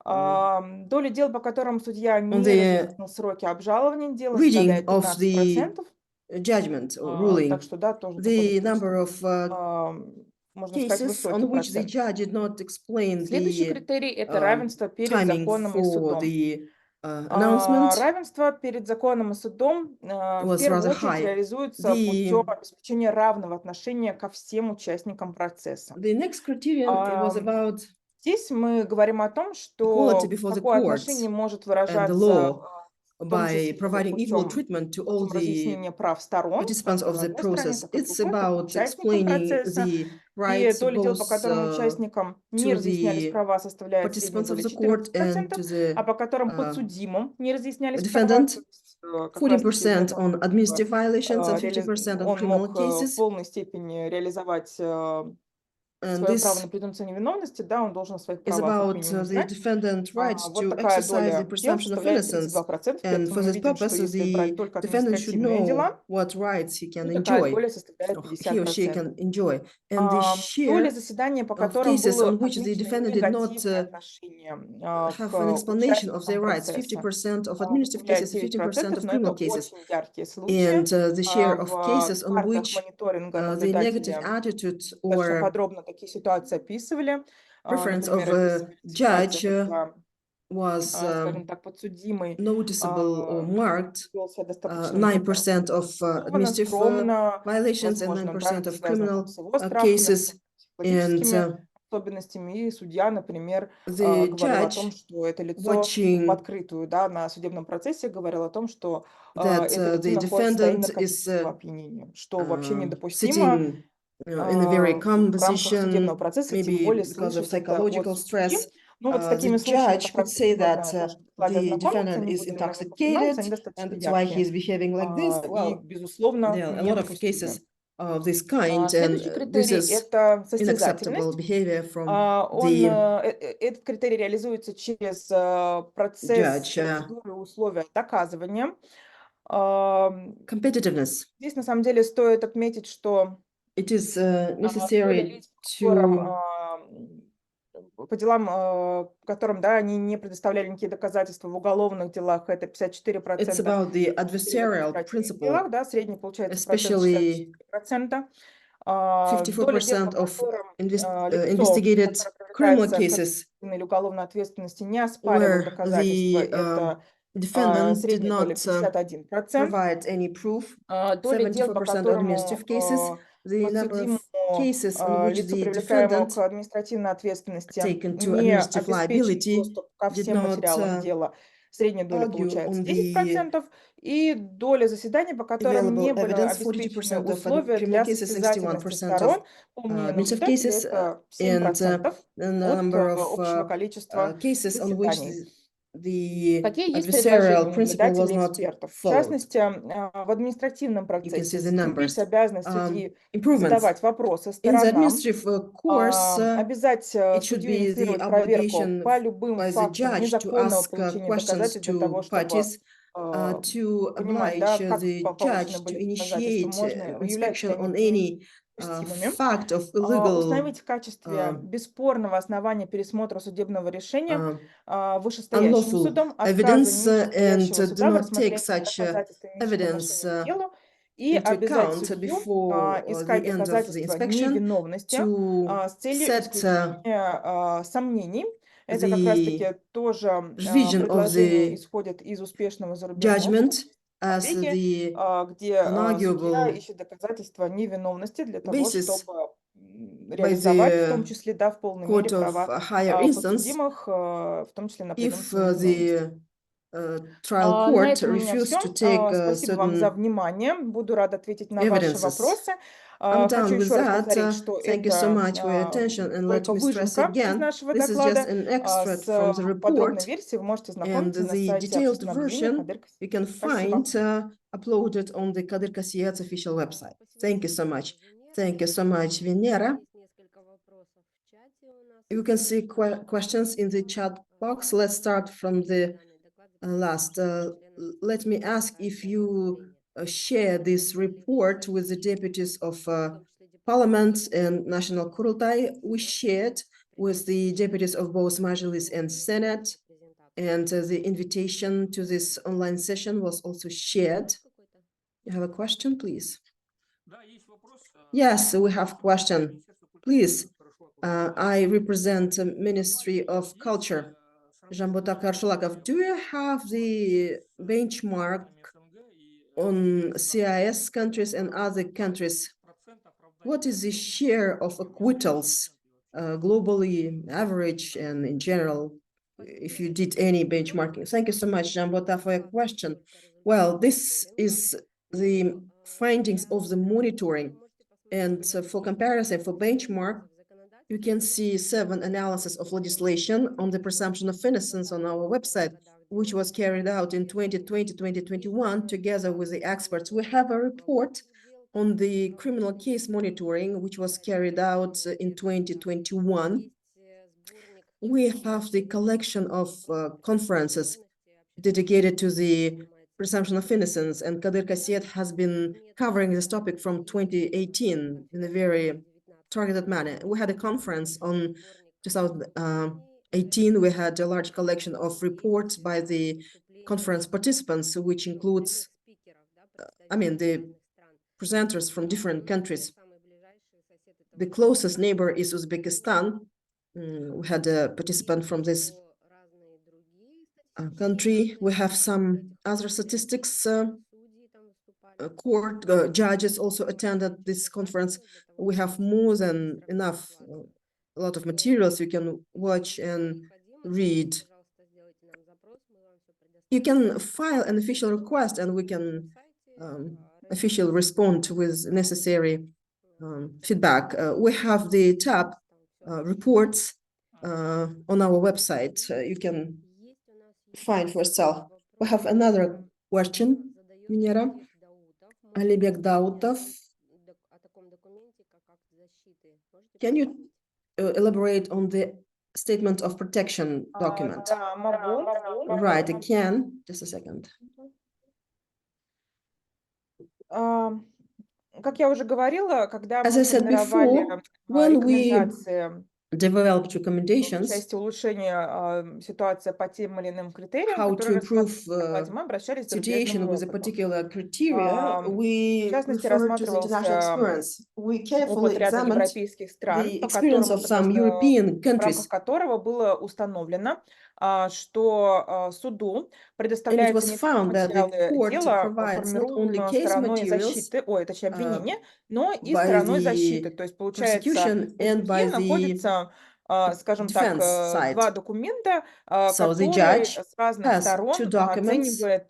Доля дел, по которым судья on не the разъяснил сроки обжалования дела, reading составляет of the 15%. judgment or Так ruling. что, да, тоже такой The достаточно, number of можно сказать, cases высокий on which the процент. judge did not explain Следующий the критерий – это равенство перед timing законом и for судом. the announcement Равенство перед законом и судом в was первую rather очередь high. реализуется путем The обеспечения равного отношения ко всем участникам процесса. next criterion it was about Здесь мы говорим о том, equality что before the такое courts отношение может and the выражаться law в том by числе providing equal путем treatment to all the разъяснения прав сторон, participants как of с the одной стороны, process. так и с It's другой, как about участникам explaining процесса. the И rights доля дел, both по которым участникам не to разъяснялись the права, составляет средняя participants of доля the court and 14%, to а the по которым подсудимым не разъяснялись права, defendant, то есть как раз-таки для 40% того, on чтобы administrative violations and 50% on он criminal мог в cases. полной степени реализовать And свое право this на презумпцию невиновности, да, он должен о своих is правах как about минимум the знать. defendant rights Вот to такая exercise the доля дел presumption of составляет innocence. 32%. При And этом for мы this видим, что purpose, если брать the только defendant should административные know дела, what rights he can то такая enjoy, доля составляет or he or she 50%. can enjoy. And the Доля share заседаний, по of которым cases было on which the отмечено defendant did not негативное отношение have an к explanation of участникам their rights, процесса, 50% of administrative составляет cases and 50% 9%, of но это criminal cases. очень яркие случаи. And the share of В cases on картах which мониторинга the negative наблюдатели attitude достаточно or подробно такие ситуации описывали. preference of Например, a описывали ситуацию, judge когда, was скажем так, подсудимый noticeable or marked, вел себя достаточно 9% of administrative скромно, violations and возможно, да, 9% это of связано там criminal с его страхами, с cases. его And психологическими особенностями. И судья, например, the говорил о том, judge что это лицо в watching открытую, да, на судебном процессе говорил о том, что that это лицо the находится в состоянии defendant is наркотического опьянения, что вообще недопустимо sitting in a very calm в рамках судебного position, процесса, тем maybe более because of слышать это от psychological судьи. stress. Ну вот с The такими случаями judge как could раз say that можно тоже в докладе the ознакомиться, defendant не is буду на них останавливаться, они intoxicated, and достаточно that's why he яркие. is behaving like this. И, Well, безусловно, there are a lot of недопустимы. cases of this kind, and Следующий this критерий – is это unacceptable состязательность. behavior from the Этот критерий реализуется через процесс, judge. процедуры и условия доказывания. Ам, Competitiveness. Здесь на самом деле стоит отметить, что It is доля necessary лиц, по которым, to по делам, которым, да, они не предоставляли никакие доказательства в уголовных делах, это 54%, it's about the в adversarial административных principle, делах, да, средний получается процент especially 64%. Доля дел, по 54% of которым лицо, investigated которое criminal привлекается к cases административной или уголовной ответственности, не оспаривает where доказательства, the это defendant did средняя доля not 51%. provide any proof, Доля дел, по 74% administrative cases. которому The number of подсудимому cases on which лицу, the привлекаемому defendant к административной ответственности, taken to не administrative обеспечить liability доступ ко did всем not материалам дела, средняя доля argue получается on the 10%, и доля заседаний, по которым не available были evidence, обеспечены 40% of условия criminal для cases, состязательности 61% of сторон по мнению administrative наблюдателя, cases, это and 7% the от number of общего количества cases on which заседаний. the Какие есть предложения adversarial principle was наблюдателей и not экспертов? В followed. частности, в административном You can see процессе the закрепить numbers. обязанность судьи Improvements. задавать вопросы In the сторонам, administrative course, обязать it should судью be the инициировать проверку obligation по любым by the фактам judge to незаконного ask получения questions доказательств для того, to чтобы parties to понимать, oblige да, как the получены judge to были доказательства, initiate являются ли inspection они on any допустимыми. fact of illegal Установить в качестве бесспорного основания пересмотра судебного решения вышестоящим unlawful судом отказа evidence and нижестоящего do суда в not take рассмотрении such доказательств, имеющих evidence отношение к делу, и into обязать account судью before искать the end of the доказательства inspection невиновности to с целью set исключения сомнений. Это как the раз-таки тоже revision of предложение the исходит из успешного зарубежного опыта judgment as Норвегии, the где судья unarguable ищет доказательства невиновности для того, basis чтобы by реализовать, в том the числе, да, в полной мере court of права a higher instance подсудимых, в том числе на if презумпцию невиновности. the trial На court этом у меня refused все. to take Спасибо вам за certain внимание. Буду рада ответить на ваши evidences. вопросы. I'm Хочу done with еще раз that. повторить, что Thank you so это much for your attention, and let только me stress выжимка из again, нашего this is just доклада. an extract from С the report, подробной версией вы можете and знакомиться на the сайте detailed общественного объединения version Кадыр you can Кассиет. Спасибо. find uploaded on the Kadir Kassiyat's official website. Thank you so much. Thank you so much, Venera. You can see questions in the chat box. Let's start from the last. Let me ask if you share this report with the deputies of Parliament and National Kurultai. We shared with the deputies of both Majlis and Senate, and the invitation to this online session was also shared. You have a question, please? Yes, we have question. Please, I represent the Ministry of Culture. Jambota Karshulakov, do you have the benchmark on CIS countries and other countries? What is the share of acquittals globally, average, and in general, if you did any benchmarking? Thank you so much, Jambota, for your question. Well, this is the findings of the monitoring. And for comparison, for benchmark, you can see 7 analysis of legislation on the presumption of innocence on our website, which was carried out in 2020-2021 together with the experts. We have a report on the criminal case monitoring, which was carried out in 2021. We have the collection of conferences dedicated to the presumption of innocence, and Kadir Kassiyat has been covering this topic from 2018 in a very targeted manner. We had a conference on 2018. We had a large collection of reports by the conference participants, which includes, the presenters from different countries. The closest neighbor is Uzbekistan. We had a participant from this country. We have some other statistics. Court judges also attended this conference. We have more than enough, a lot of materials you can watch and read. You can file an official request and we can officially respond with necessary feedback. We have the tab reports on our website. You can find for yourself. We have another question, Venera. Alibek Dautov. Can you elaborate on the statement of protection document? Да, могу. Right, I can. Just a second. Как я уже говорила, когда As мы I said формировали before, when we рекомендации developed в recommendations части улучшения ситуации по тем или иным критериям, how to которые improve рассматривались в докладе, мы обращались к situation зарубежному with a опыту. particular criteria, В we частности, refer to the international рассматривался experience. We опыт carefully ряда examined европейских стран, the по experience которому, of some соответственно, European в рамках countries, которого было установлено, что суду and it предоставляются was не только found that the материалы court дела, provides not only формируемые case стороной materials защиты, точнее обвинения, но и by стороной защиты. the То есть, получается, prosecution у and by судьи the находится, скажем так, defense side. два документа, So the которые judge с разных has сторон two documents оценивают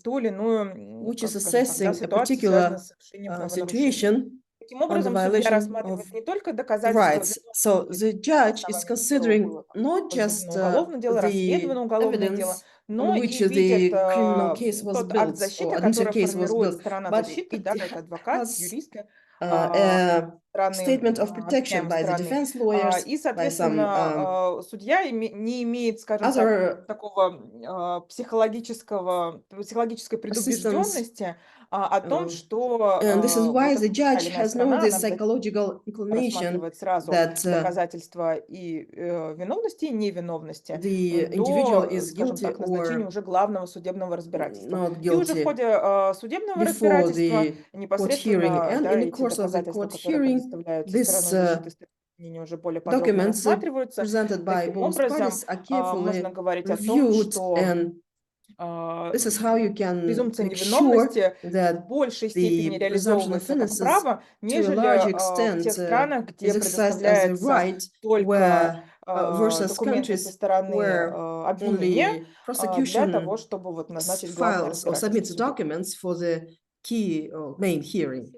ту или иную, which is скажем так, assessing a ситуацию, связанную particular с совершением правонарушения. situation Таким on the образом, судья violation of рассматривает не только доказательства rights. So виновности, the на judge is основании которого considering было not возбуждено just уголовное дело, the расследовано уголовное дело, evidence но on which и видит the criminal case was тот акт built or защиты, который administrative case was формирует built, сторона but защиты, it да, это адвокат, has юристы, a стороны, statement of protection обвиняемой by the стороны. defense lawyers, И, by some соответственно, судья не имеет, скажем так, other такого психологической assistants. предубежденности о том, что And this is why вот the эта та judge или иная has no сторона, this она обязательно psychological inclination рассматривает сразу that доказательства и виновности, и невиновности the individual до, is скажем guilty так, назначения or уже главного судебного разбирательства. not И уже в guilty ходе судебного before разбирательства the court hearing. непосредственно, And да, in the эти course of the доказательства, court которые hearing, предоставляются these стороной защиты, стороной обвинения, уже более подробно documents рассматриваются. presented by Таким both образом, parties are можно carefully говорить о том, reviewed, что and this is how you can презумпция make sure невиновности в that большей степени the presumption of реализовывается как innocence право, to a нежели large в extent тех странах, где is exercised as a предоставляется right только where versus документы со countries стороны where обвинения only для того, prosecution чтобы вот назначить главное files or разбирательство в submits суде. documents for the key or main hearing.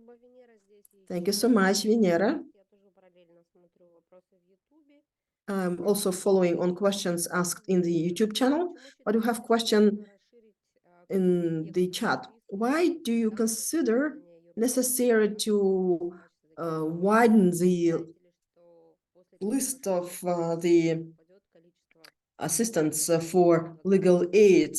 Thank you so much, Venera. I'm also following on questions asked in the YouTube channel, but we have question in the chat. Why do you consider necessary to widen the list of the assistance for legal aid?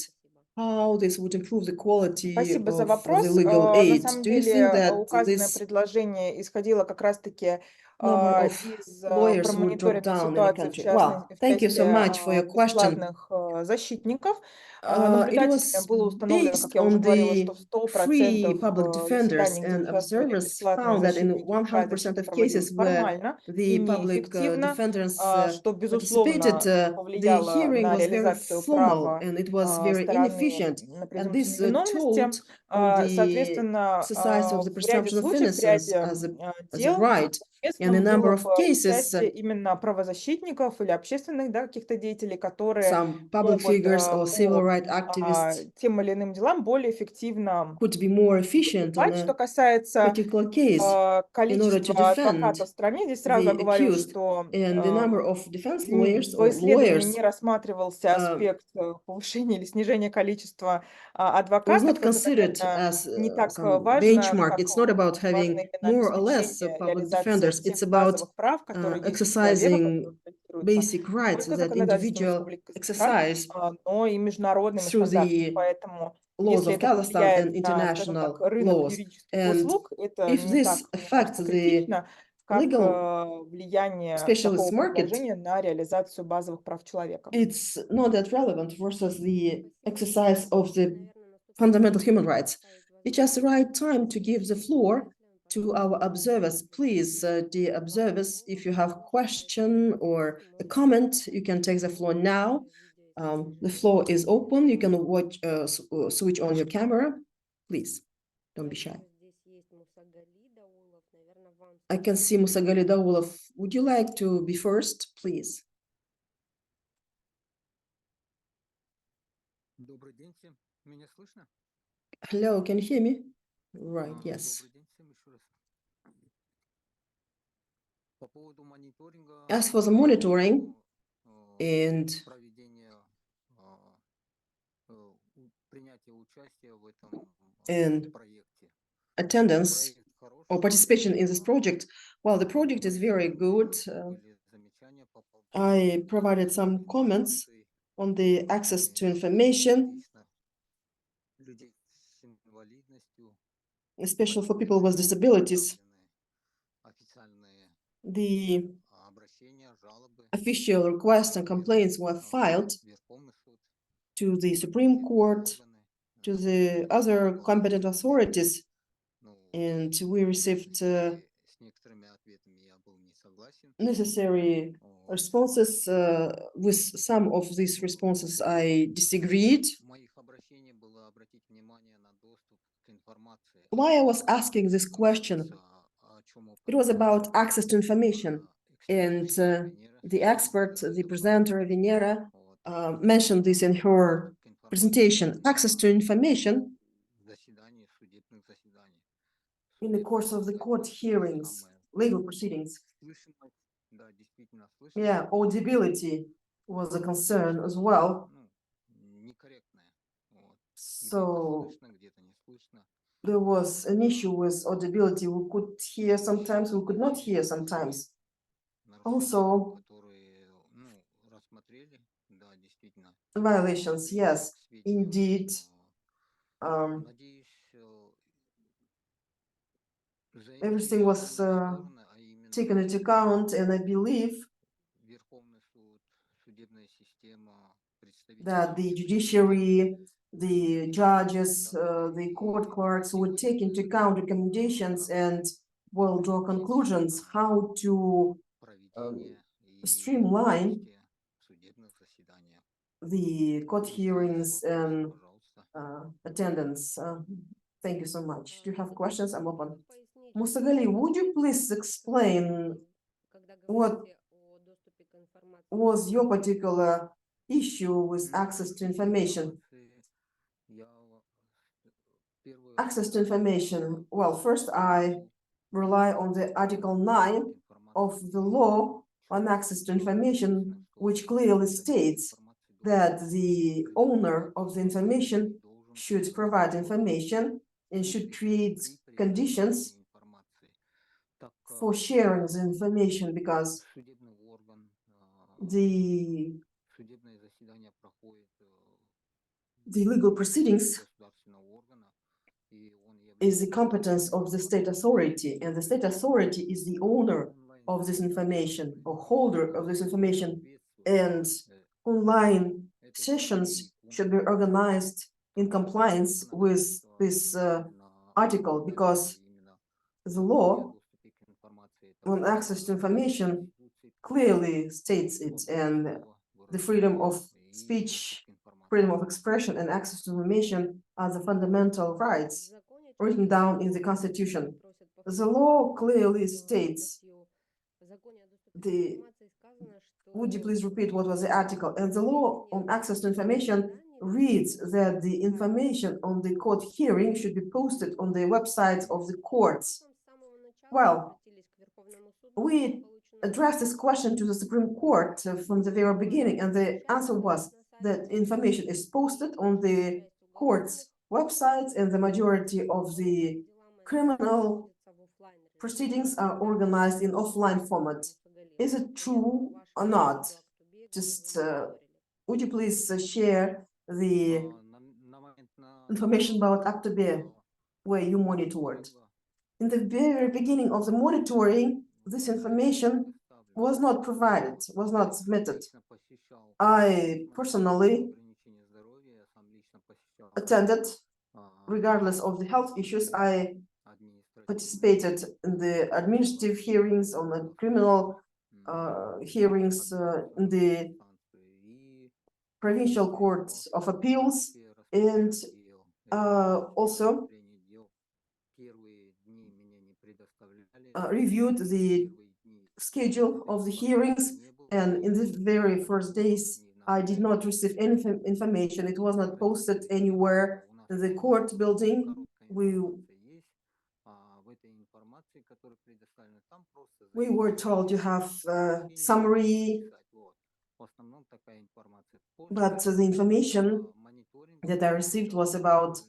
How this would improve the quality Спасибо за of the вопрос. legal На aid? самом Do you think деле that указанное this предложение исходило как раз-таки number of из lawyers would drop промониторинга down in the ситуации country? Well, в thank you части so much for your question. бесплатных защитников. It Наблюдателями was было установлено, based как я уже on говорила, the что в 100% free public defenders, заседаний, где and участвовали observers бесплатные found that in защитники, такая 100% защита of проводилась cases where формально и the public неэффективно, defenders что, participated, безусловно, the повлияло hearing на was very реализацию formal права and it was very стороны inefficient. на And презумпцию this невиновности. told on the Соответственно, exercise of the в ряде presumption of случаев, в innocence ряде as a дел right. And a уместным number было of бы cases, участие именно правозащитников или общественных, да, каких-то деятелей, которые some public могут figures or civil по rights activists тем или иным делам более эффективно could be more efficient on выступать. Что a касается particular case in order to количества defend адвокатов в стране, здесь сразу the оговорю, accused, что and the number of defense lawyers в or исследовании lawyers не рассматривался аспект повышения или снижения количества was адвокатов. not Это, considered наверное, as не так some важно, benchmark. как It's not about важно having именно more or less обеспечение public реализации defenders. тех It's about базовых прав, которые есть у человека, которые exercising гарантируются basic не rights только that законодательством individual Республики Казахстан, exercise но и международными through стандартами. the Поэтому, laws если of это Kazakhstan повлияет and на, скажем так, international рынок laws. юридических And услуг, это if не this так, мне affects кажется, the критично, как legal влияние specialist такого market, предложения на реализацию базовых прав человека. it's not that relevant versus the exercise of the fundamental human rights. It's just the right time to give the floor to our observers. Please, dear observers, if you have a question or a comment, you can take the floor now. The floor is open. You can watch, switch on your camera. Please, don't be shy. I can see Musagali Daulov. Would you like to be first, please? Добрый день всем. Меня слышно? Hello, can you hear me? Right, yes. Добрый день всем еще раз. По поводу мониторинга. As for the monitoring and проведения принятия участия в этом проекте. Attendance or participation in this project, well, the project is very good. I provided some comments on the access to information, especially for people with disabilities. The official requests and complaints were filed to the Supreme Court, to the other competent authorities, and we received necessary responses. With some of these responses, I disagreed. Why I was asking this question? It was about access to information, and the expert, the presenter, Venera, mentioned this in her presentation. Access to information in the course of the court hearings, legal proceedings. Yeah, audibility was a concern as well. So there was an issue with audibility. We could hear sometimes, we could not hear sometimes. Also, violations, yes, indeed. Everything was taken into account, and I believe that the judiciary, the judges, the court clerks would take into account recommendations and will draw conclusions how to streamline the court hearings and attendance. Thank you so much. Do you have questions? I'm open. Musagali, would you please explain was your particular issue with access to information? Access to information. Well, first I rely on the Article 9 of the law on access to information, which clearly states that the owner of the information should provide information and should create conditions for sharing the information, because the legal proceedings is the competence of the state authority, and the state authority is the owner of this information or holder of this information, and online sessions should be organized in compliance with this article, because the law on access to information clearly states it, and the freedom of speech, freedom of expression, and access to information are the fundamental rights written down in the Constitution. The law clearly states would you please repeat what was the article? And the law on access to information reads that the information on the court hearing should be posted on the websites of the courts. Well, we addressed this question to the Supreme Court from the very beginning, and the answer was that information is posted on the court's websites, and the majority of the criminal proceedings are organized in offline format. Is it true or not? Just would you please share the information about Aktobe where you monitored? In the very beginning of the monitoring, this information was not provided, was not submitted. I personally attended, regardless of the health issues. I participated in the administrative hearings, on the criminal hearings, in the provincial courts of appeals, and also reviewed the schedule of the hearings. And in the very first days, I did not receive any information. It was not posted anywhere in the court building. We were told you have a summary, but the information that I received was about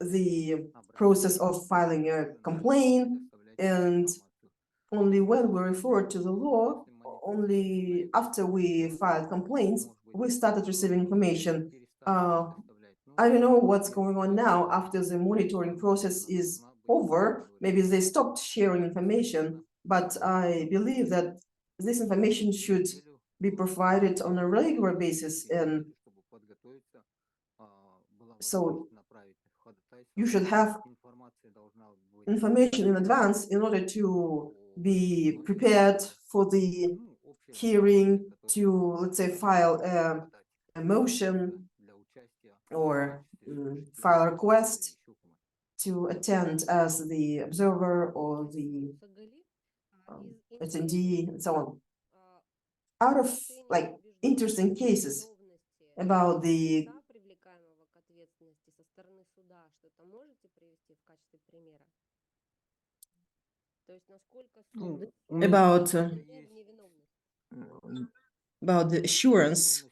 the process of filing a complaint, and only when we referred to the law, only after we filed complaints, we started receiving information. I don't know what's going on now after the monitoring process is over. Maybe they stopped sharing information, but I believe that this information should be provided on a regular basis, and so you should have information in advance in order to be prepared for the hearing, to, let's say, file a motion or file a request to attend as the observer or the attendee, and so on. Out of like interesting cases about the about the assurance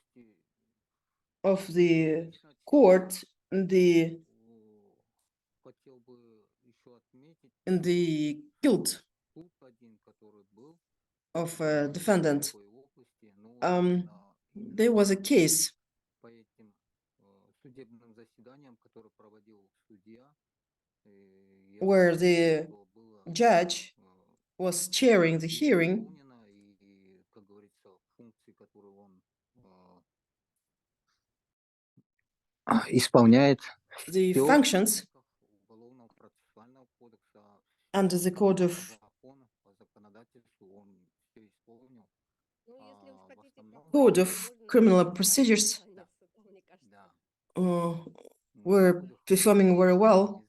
of the court in the guilt of a defendant. There was a case where the judge was chairing the hearing, the functions under the code of criminal procedures were performing very well.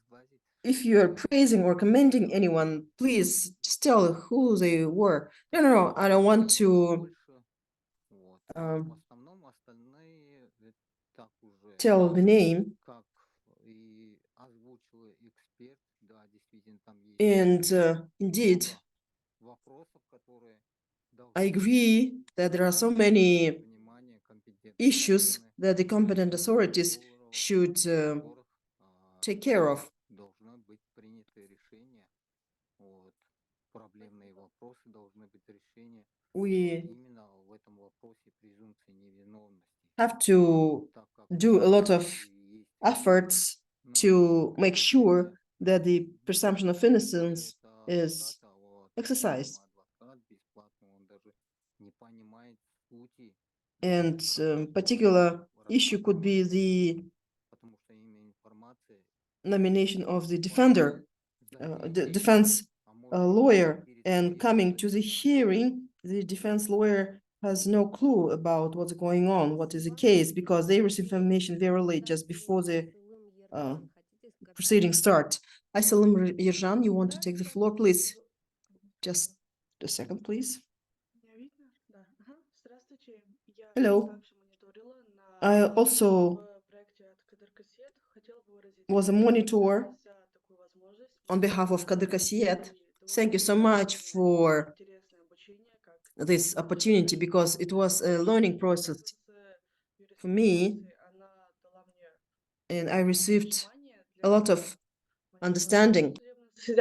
If you are praising or commending anyone, please just tell who they were. No, I don't want to В основном остальные так уже, tell the name, как и озвучил эксперт, да, действительно там есть and indeed, много вопросов, которые I должны agree that there are so many внимание компетентные issues органы, that the competent authorities которых, should в которых take care of. должно быть принято решение. Вот. Проблемные вопросы должны быть решения We именно в этом вопросе презумпции невиновности. have to Так как do a lot of есть efforts ну, to make sure that the действительно, presumption of innocence это is адвокат, а вот exercised. сам адвокат бесплатно, он даже не понимает сути And particular issue could be the потому что именно информация nomination of the defender, the defense lawyer, and coming to the hearing, the defense lawyer has no clue about what's going on, what is the case, because they receive information very late, just before the proceedings start. Aysalım Yerjan, you want to take the floor, please? Just a second, please. Hello. I also was a monitor on behalf of Kadir Kasiyet. Thank you so much for this opportunity, because it was a learning process for me, and I received a lot of understanding to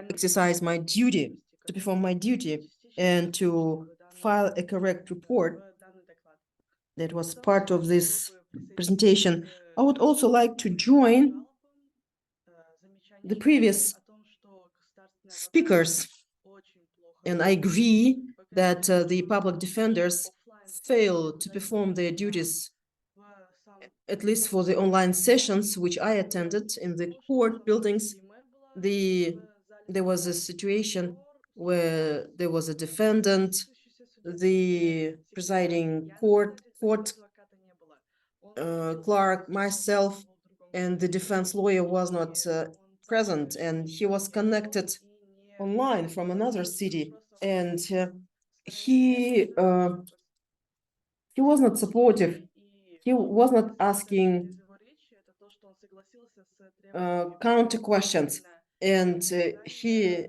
exercise my duty, to perform my duty, and to file a correct report that was part of this presentation. I would also like to join the previous speakers, and I agree that the public defenders fail to perform their duties, at least for the online sessions which I attended in the court buildings. There was a situation where there was a defendant, the presiding court clerk, myself, and the defense lawyer was not present, and he was connected online from another city, and he was not supportive. He was not asking counter questions, and he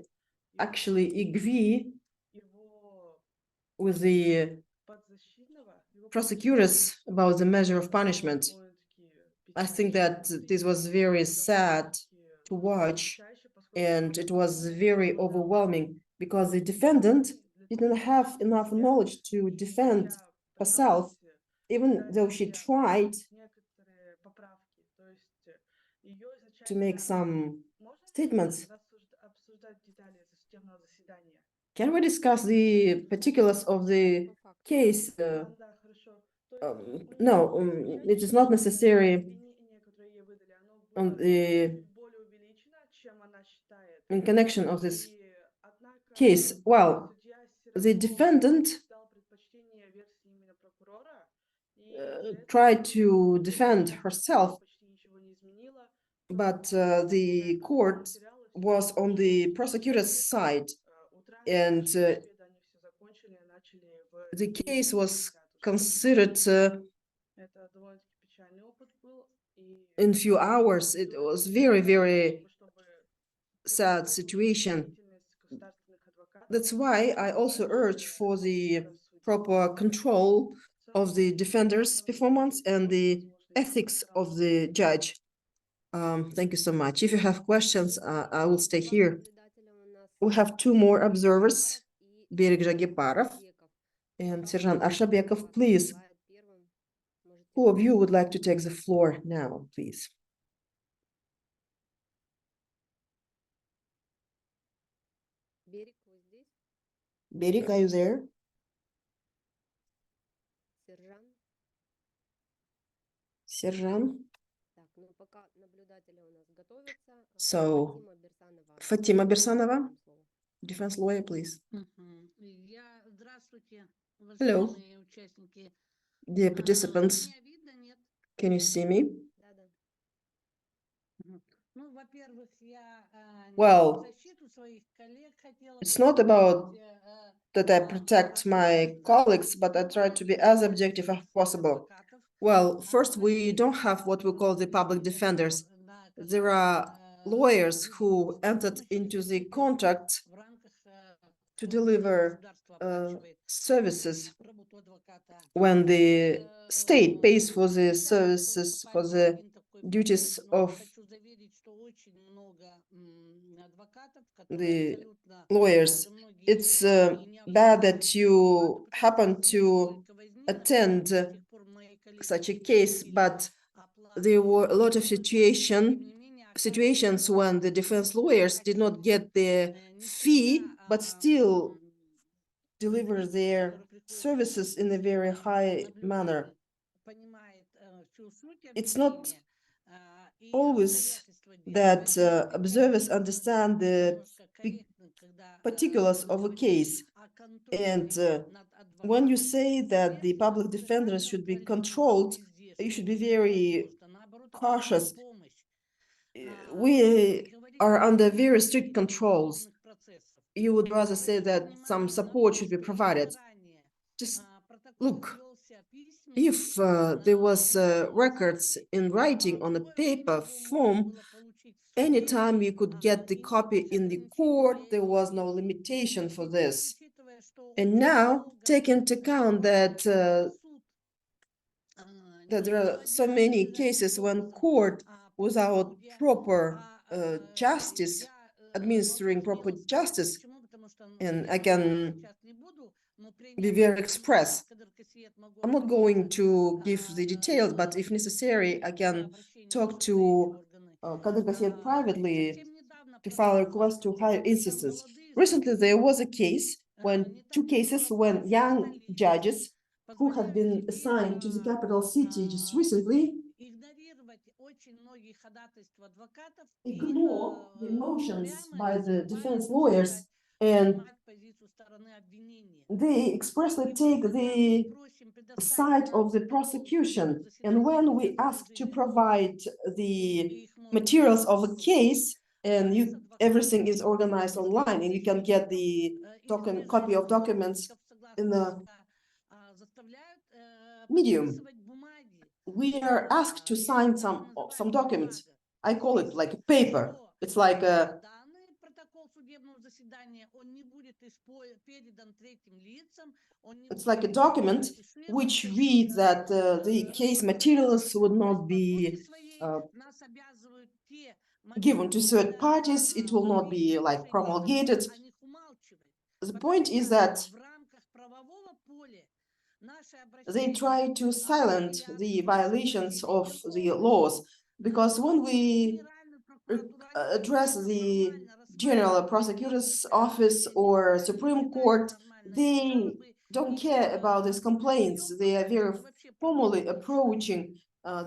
actually agreed with the prosecutors about the measure of punishment. I think that this was very sad to watch, and it was very overwhelming, because the defendant didn't have enough knowledge to defend herself, even though she tried to make some statements. Can we discuss the particulars of the case? No, it is not necessary on the in connection of this case. Well, the defendant tried to defend herself, but the court was on the prosecutor's side, and the case was considered in few hours. It was very, very sad situation. That's why I also urge for the proper control of the defender's performance and the ethics of the judge. Thank you so much. If you have questions, I will stay here. We have two more observers, Berik Jagiparov and Serjan Arshabekov. Please, who of you would like to take the floor now, please? Berik, are you there? Serjan? So, Fatima Bersanova, defense lawyer, please. Hello, dear participants. Can you see me? Well, it's not about that I protect my colleagues, but I try to be as objective as possible. Well, first, we don't have what we call the public defenders. There are lawyers who entered into the contract to deliver services when the state pays for the services, for the duties of the lawyers. It's bad that you happen to attend such a case, but there were a lot of situations when the defense lawyers did not get their fee, but still deliver their services in a very high manner. It's not always that observers understand the particulars of a case. And when you say that the public defenders should be controlled, you should be very cautious. We are under very strict controls. You would rather say that some support should be provided. Just look, if there was records in writing on a paper form, anytime you could get the copy in the court, there was no limitation for this. And now, take into account that there are so many cases when court, without proper justice, administering proper justice, and I can be very express. I'm not going to give the details, but if necessary, I can talk to Kadir privately to file a request to higher instances. Recently, there was a case two cases when young judges who have been assigned to the capital city just recently ignore the motions by the defense lawyers, and they expressly take the side of the prosecution. And when we ask to provide the materials of a case, and everything is organized online, and you can get the copy of documents in the medium, we are asked to sign some documents. I call it like a paper. It's like a document which reads that the case materials would not be given to third parties. It will not be like promulgated. The point is that they try to silence the violations of the laws, because when we address the General Prosecutor's Office or Supreme Court, they don't care about these complaints. They are very formally approaching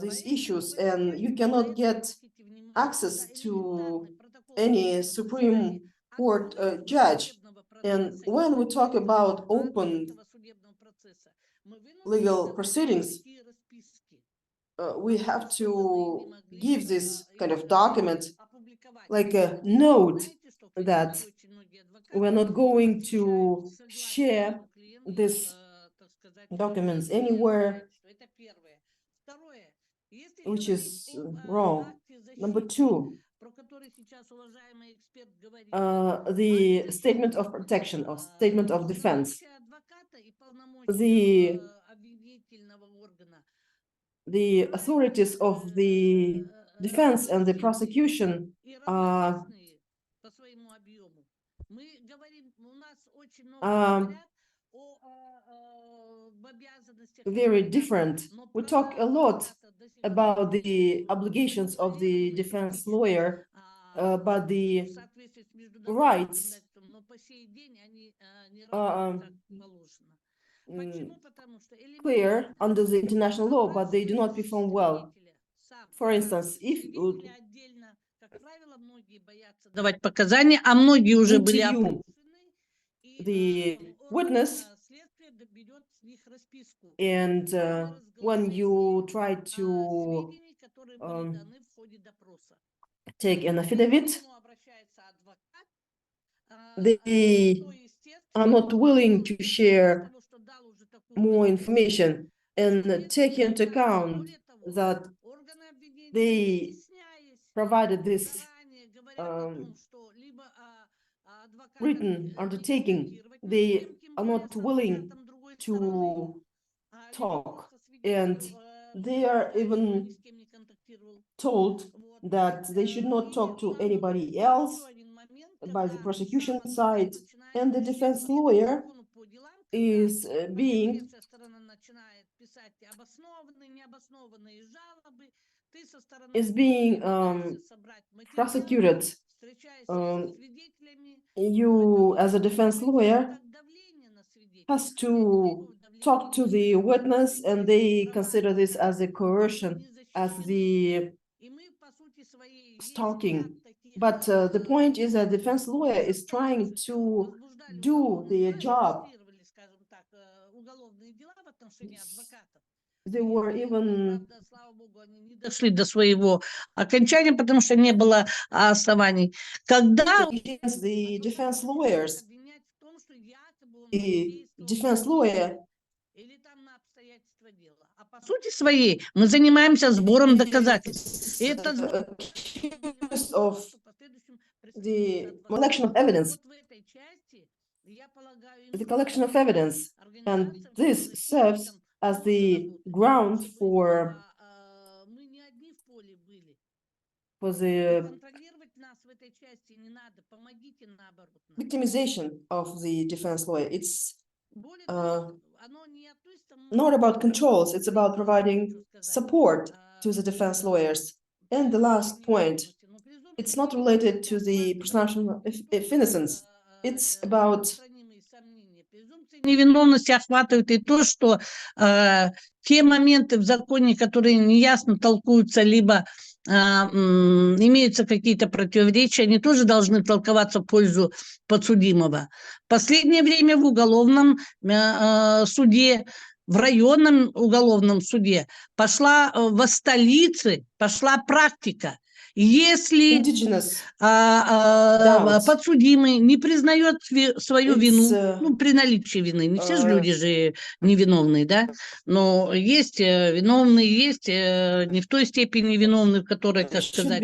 these issues, and you cannot get access to any Supreme Court judge. And when we talk about open legal proceedings, we have to give this kind of document, like a note that we're not going to share these documents anywhere, which is wrong. Number two, the statement of protection or statement of defense. The authorities of the defense and the prosecution are very different. We talk a lot about the obligations of the defense lawyer, but the rights are clear under the international law, but they do not perform well. For instance, if давать показания, а многие уже были the witness, and when you try to take an affidavit, they are not willing to share more information and take into account that they provided this written undertaking, they are not willing to talk, and they are even told that they should not talk to anybody else by the prosecution side, and the defense lawyer is being prosecuted. You, as a defense lawyer, has to talk to the witness, and they consider this as a coercion, as the stalking. But the point is that defense lawyer is trying to do their job. They were even дошли до своего окончания, потому что не было оснований. Когда the defense lawyers, the defense lawyer по сути своей мы занимаемся сбором доказательств. Это accused of the collection of evidence. The collection of evidence, and this serves as the ground for the victimization of the defense lawyer. It's not about controls, it's about providing support to the defense lawyers. And the last point, it's not related to the presumption of innocence. It's about невиновности охватывает и то, что те моменты в законе, которые неясно толкуются, либо имеются какие-то противоречия, они тоже должны толковаться в пользу подсудимого. В последнее время в уголовном суде, в районном уголовном суде в столице пошла практика. Если подсудимый не признает свою вину, при наличии вины, не все же люди же невиновные, да, но есть виновные, есть не в той степени виновные, в которой, так сказать.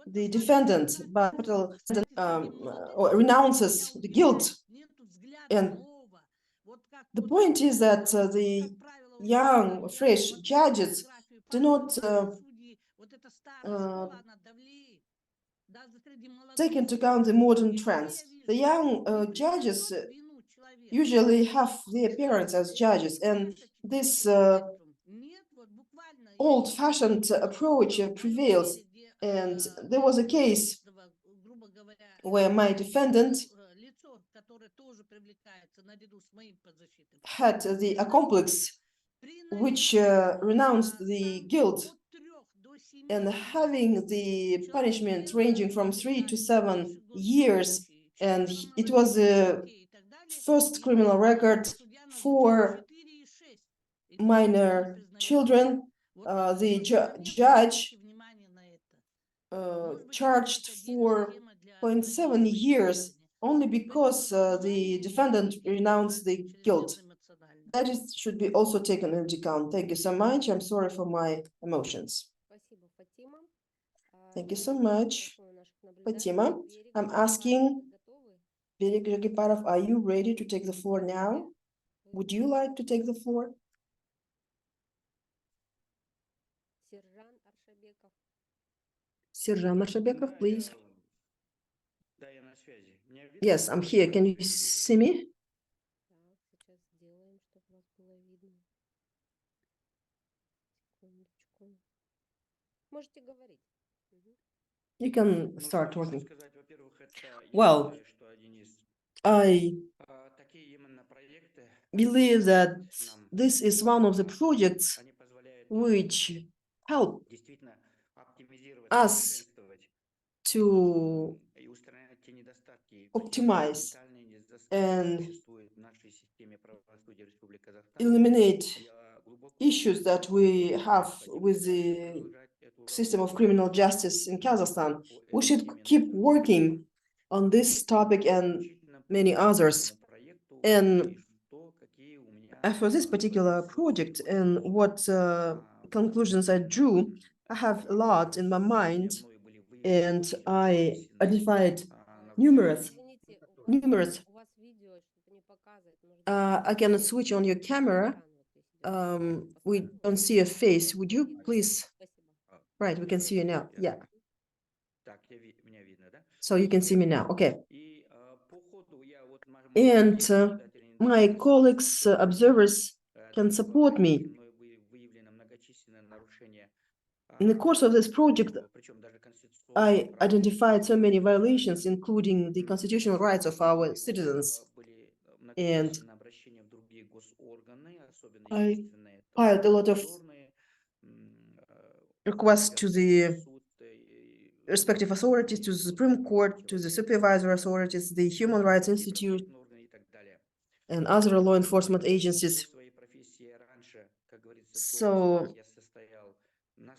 The defendant, but renounces the guilt. And the point is that the young, fresh judges do not take into account the modern trends. The young judges usually have the appearance as judges, and this old-fashioned approach prevails. And there was a case where my defendant had the accomplice which renounced the guilt, and having the punishment ranging from 3 to 7 years. And it was the first criminal record for minor children. The judge charged 4.7 years only because the defendant renounced the guilt. That should be also taken into account. Thank you so much. I'm sorry for my emotions. Thank you so much, Fatima. I'm asking Verik Jagiparov, are you ready to take the floor now? Would you like to take the floor? Serjan Arshabekov, please. Yes, I'm here. Can you see me? You can start talking. Well, I believe that this is one of the projects which help us to optimize and eliminate issues that we have with the system of criminal justice in Kazakhstan. We should keep working on this topic and many others. And for this particular project and what conclusions I drew, I have a lot in my mind, and I identified numerous. I cannot switch on your camera. We don't see a face. Would you please? Right, we can see you now. Yeah. So you can see me now. Okay. And my colleagues, observers can support me. In the course of this project, I identified so many violations, including the constitutional rights of our citizens. And I filed a lot of requests to the respective authorities, to the Supreme Court, to the supervisory authorities, the Human Rights Institute, and other law enforcement agencies. So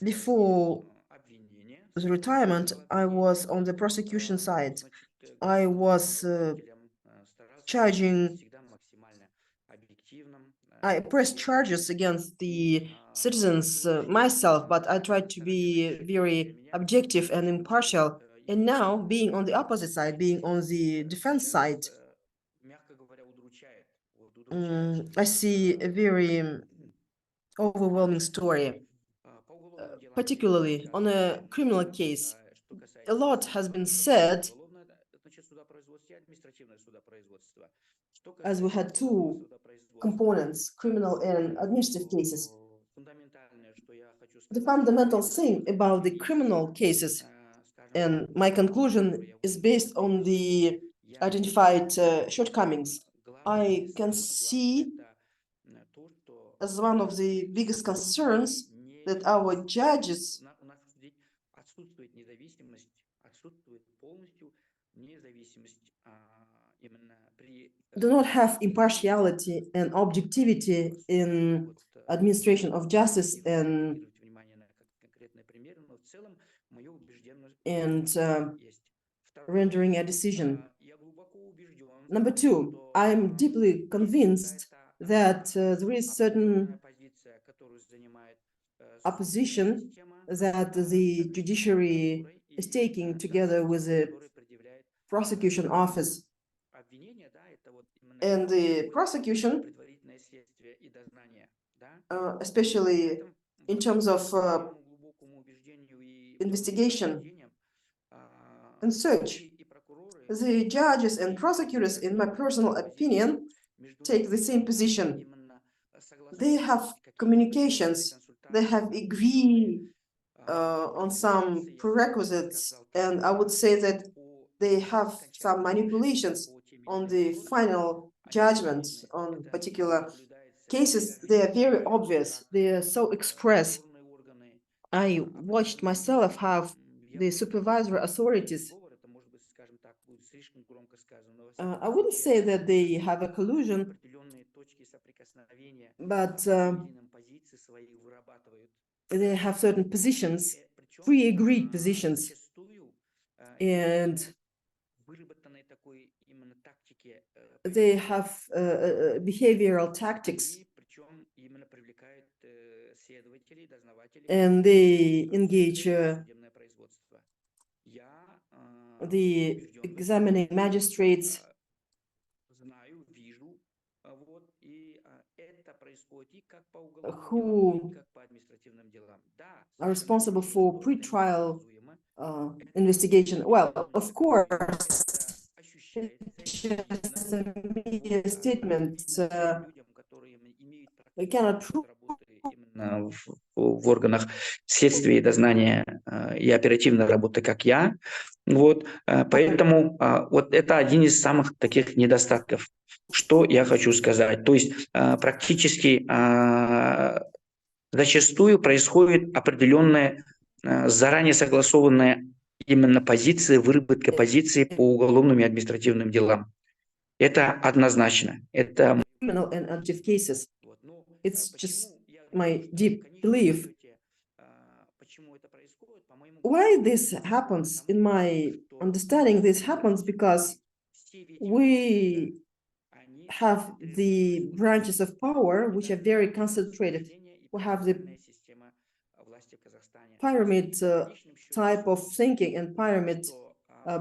before the retirement, I was on the prosecution side. I was I pressed charges against the citizens myself, but I tried to be very objective and impartial. And now, being on the opposite side, being on the defense side, I see a very overwhelming story, particularly on a criminal case. A lot has been said, as we had two components, criminal and administrative cases. The fundamental thing about the criminal cases, and my conclusion is based on the identified shortcomings, I can see as one of the biggest concerns that our judges do not have impartiality and objectivity in administration of justice and rendering a decision. Number two, I'm deeply convinced that there is certain opposition that the judiciary is taking together with the prosecution office. And the prosecution, especially in terms of investigation and search, the judges and prosecutors, in my personal opinion, take the same position. They have communications, they have agreed on some prerequisites, and I would say that they have some manipulations on the final judgment on particular cases. They are very obvious, they are so express. I watched myself how the supervisory authorities, I wouldn't say that they have a collusion, but they have certain positions, pre-agreed positions, and they have behavioral tactics, and they engage the examining magistrates who are responsible for pre-trial investigation. Well, of course, media statements we cannot prove в органах следствия и дознания и оперативной работы, как я. Вот, поэтому вот это один из самых таких недостатков. Что я хочу сказать? То есть практически зачастую происходит определенная заранее согласованная именно позиция, выработка позиции по уголовным и административным делам. Это однозначно. Это It's just my deep belief. Why this happens, in my understanding, this happens because we have the branches of power which are very concentrated. We have the pyramid type of thinking and pyramid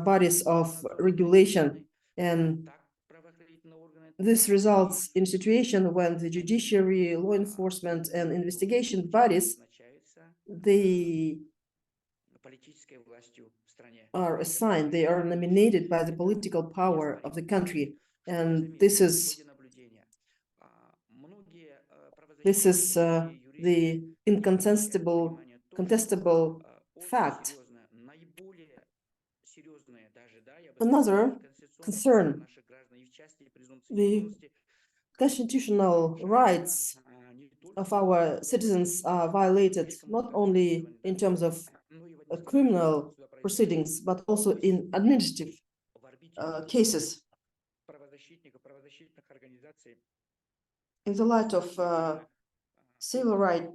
bodies of regulation. And this results in a situation when the judiciary, law enforcement, and investigation bodies, they are assigned, they are nominated by the political power of the country. And this is the contestable fact. Another concern, the constitutional rights of our citizens are violated, not only in terms of criminal proceedings, but also in administrative cases. In the light of civil rights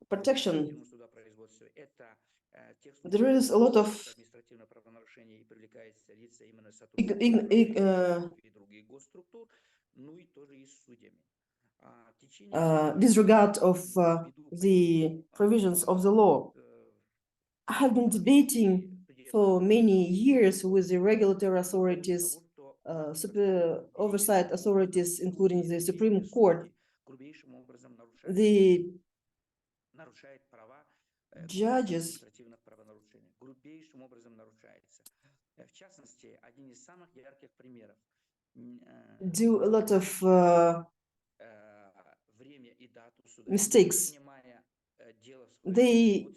protection, there is a lot of disregard of the provisions of the law. I have been debating for many years with the regulatory authorities, oversight authorities, including the Supreme Court. The judges do a lot of mistakes. They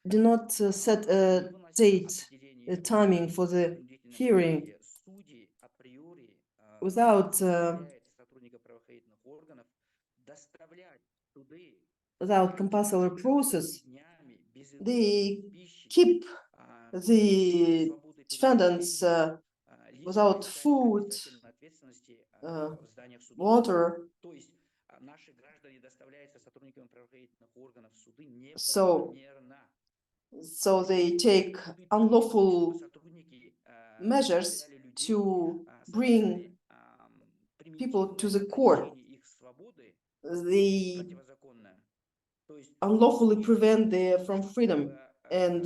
do not set a date, a timing for the hearing without compulsory process. They keep the defendants without food, water. So they take unlawful measures to bring people to the court. They unlawfully prevent them from freedom, and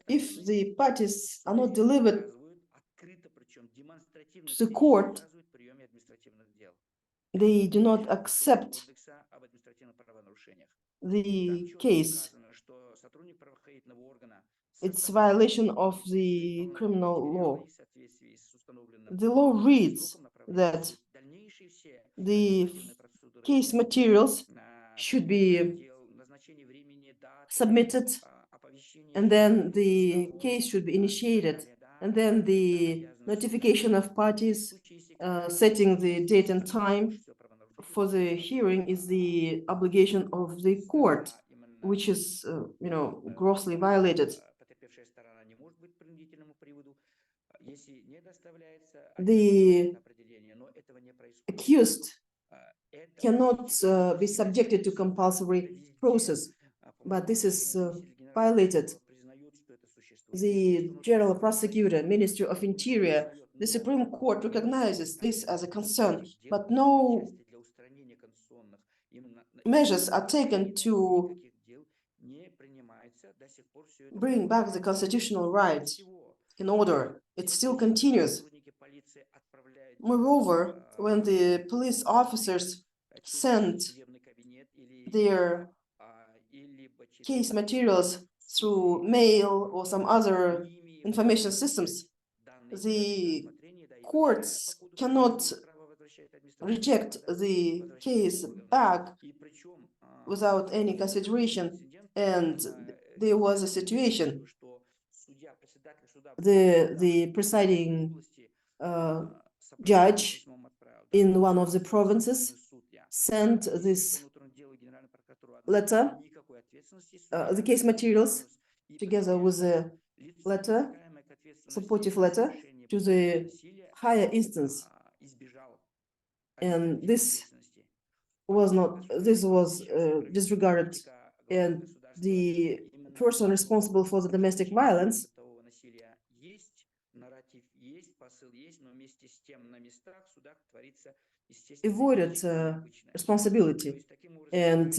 if the parties are not delivered to the court, they do not accept the case. It's a violation of the criminal law. The law reads that the case materials should be submitted, and then the case should be initiated, and then the notification of parties setting the date and time for the hearing is the obligation of the court, which is, grossly violated. The accused cannot be subjected to compulsory process, but this is violated. The General Prosecutor, Ministry of Interior, the Supreme Court recognizes this as a concern, but no measures are taken to bring back the constitutional right in order. It still continues. Moreover, when the police officers send their case materials through mail or some other information systems, the courts cannot reject the case back without any consideration. And there was a situation, the presiding judge in one of the provinces sent this letter, the case materials, together with a letter, supportive letter to the higher instance. And this was disregarded, and the person responsible for the domestic violence avoided responsibility. And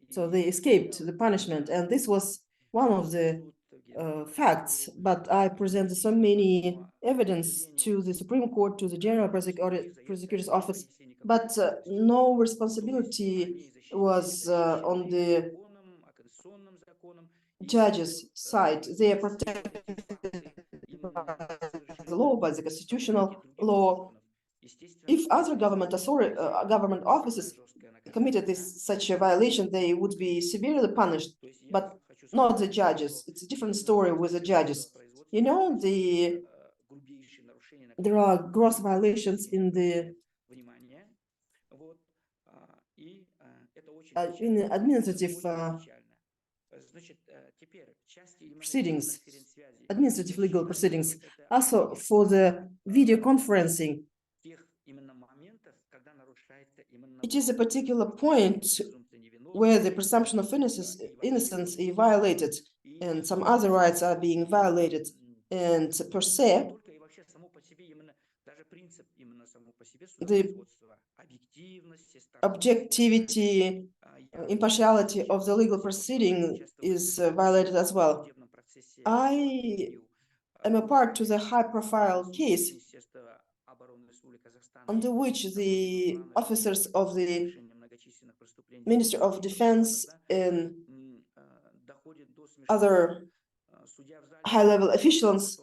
so they escaped the punishment. And this was one of the facts, but I presented so many evidence to the Supreme Court, to the General Prosecutor's Office, but no responsibility was on the judges' side. They are protected by the law, by the constitutional law. If other government offices committed such a violation, they would be severely punished, but not the judges. It's a different story with the judges. You know, there are gross violations in the administrative proceedings, administrative legal proceedings. Also, for the video conferencing, it is a particular point where the presumption of innocence is violated, and some other rights are being violated. And per se, the objectivity, impartiality of the legal proceeding is violated as well. I am a part to the high-profile case under which the officers of the Ministry of Defense and other high-level officials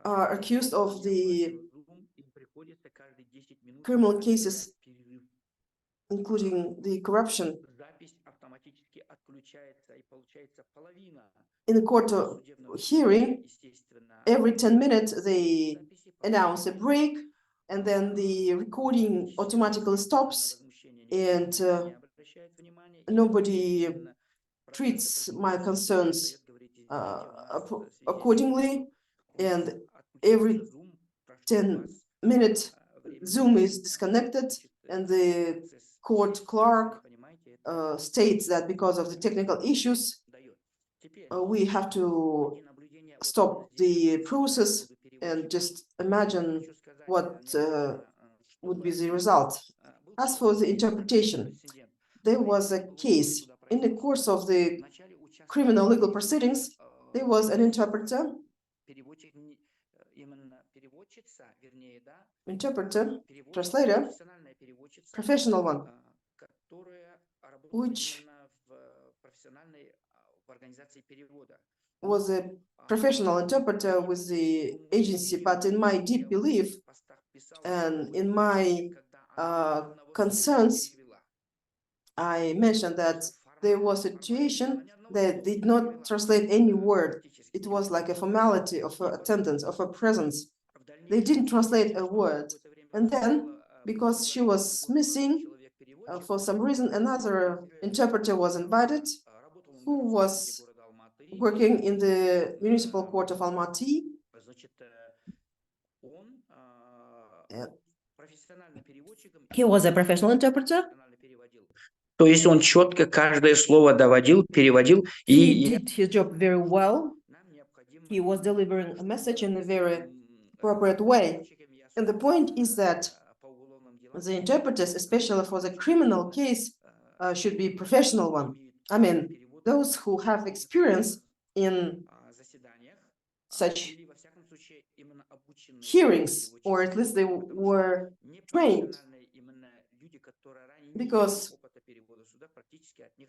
are accused of the criminal cases, including the corruption. In the court hearing, every 10 minutes they announce a break, and then the recording automatically stops, and nobody treats my concerns accordingly. And every 10 minutes, Zoom is disconnected, and the court clerk states that because of the technical issues, we have to stop the process, and just imagine what would be the result. As for the interpretation, there was a case in the course of the criminal legal proceedings. There was an interpreter, translator, professional one, which was a professional interpreter with the agency. But in my deep belief and in my concerns, I mentioned that there was a situation that did not translate any word. It was like a formality of her attendance, of her presence. They didn't translate a word. And then, because she was missing, for some reason, another interpreter was invited, who was working in the municipal court of Almaty. He was a professional interpreter. То есть он четко каждое слово доводил, переводил. He did his job very well. He was delivering a message in a very appropriate way. And the point is that the interpreters, especially for the criminal case, should be professional one. I mean, those who have experience in such hearings, or at least they were trained, because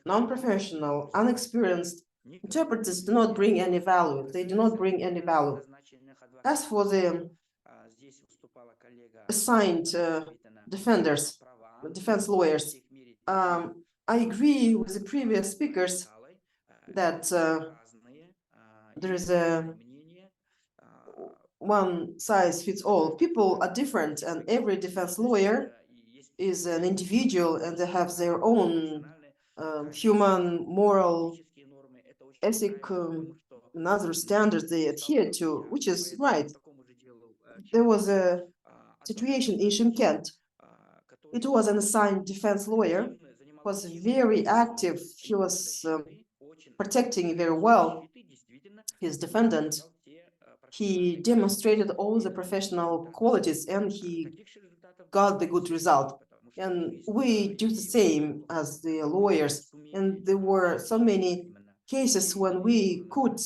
non-professional, unexperienced interpreters do not bring any value. They do not bring any value. As for the assigned defenders, defense lawyers, I agree with the previous speakers that there is a one size fits all. People are different, and every defense lawyer is an individual and they have their own human, moral, ethic, and other standards they adhere to, which is right. There was a situation in Shymkent. It was an assigned defense lawyer, was very active. He was protecting very well his defendant. He demonstrated all the professional qualities and he got the good result. And we do the same as the lawyers. And there were so many cases when we could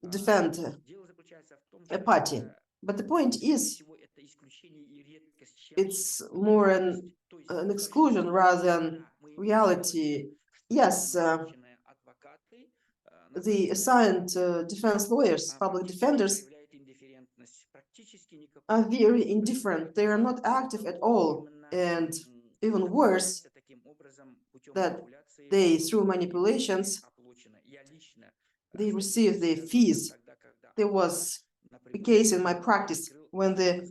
defend a party. But the point is, it's more an exclusion rather than reality. Yes, the assigned defense lawyers, public defenders, are very indifferent. They are not active at all. And even worse, that they, through manipulations, they receive the fees. There was a case in my practice when the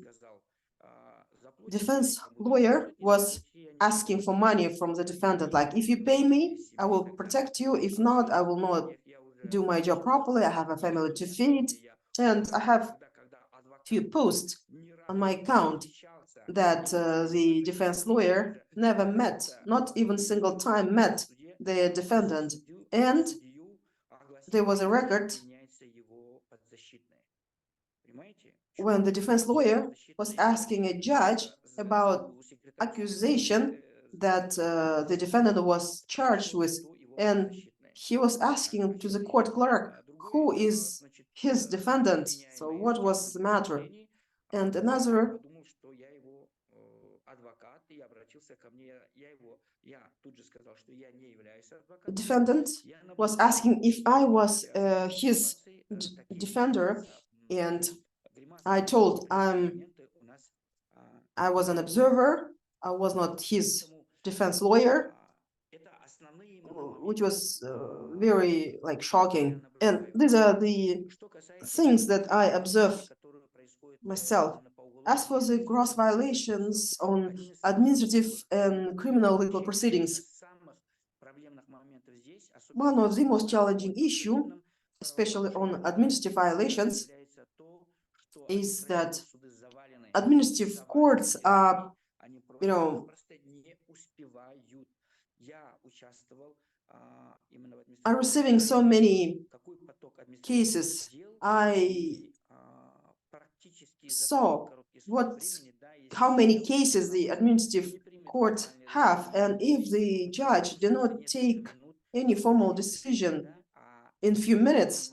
defense lawyer was asking for money from the defendant, like, if you pay me, I will protect you. If not, I will not do my job properly. I have a family to feed. And I have few posts on my account that the defense lawyer never met, not even single time met the defendant. And there was a record when the defense lawyer was asking a judge about accusation that the defendant was charged with, and he was asking to the court clerk who is his defendant, so what was the matter. And another defendant was asking if I was his defender, and I told I was an observer, I was not his defense lawyer, which was very shocking. And these are the things that I observe myself. As for the gross violations on administrative and criminal legal proceedings, one of the most challenging issues, especially on administrative violations, is that administrative courts are, are receiving so many cases. I saw how many cases the administrative court have, and if the judge did not take any formal decision in few minutes,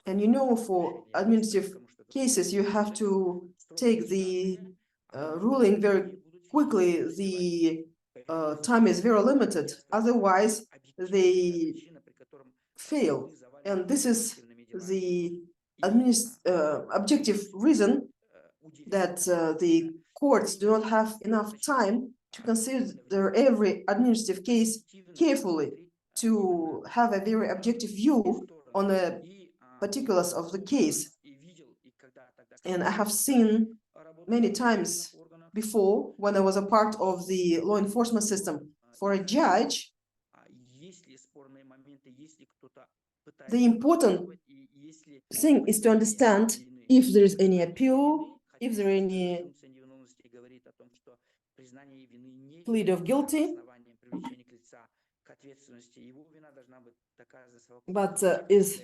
and for administrative cases you have to take the ruling very quickly, the time is very limited, otherwise they fail. And this is the objective reason that the courts do not have enough time to consider every administrative case carefully, to have a very objective view on the particulars of the case. And I have seen many times before, when I was a part of the law enforcement system, for a judge, the important thing is to understand if there is any appeal, if there is any plea of guilty, but is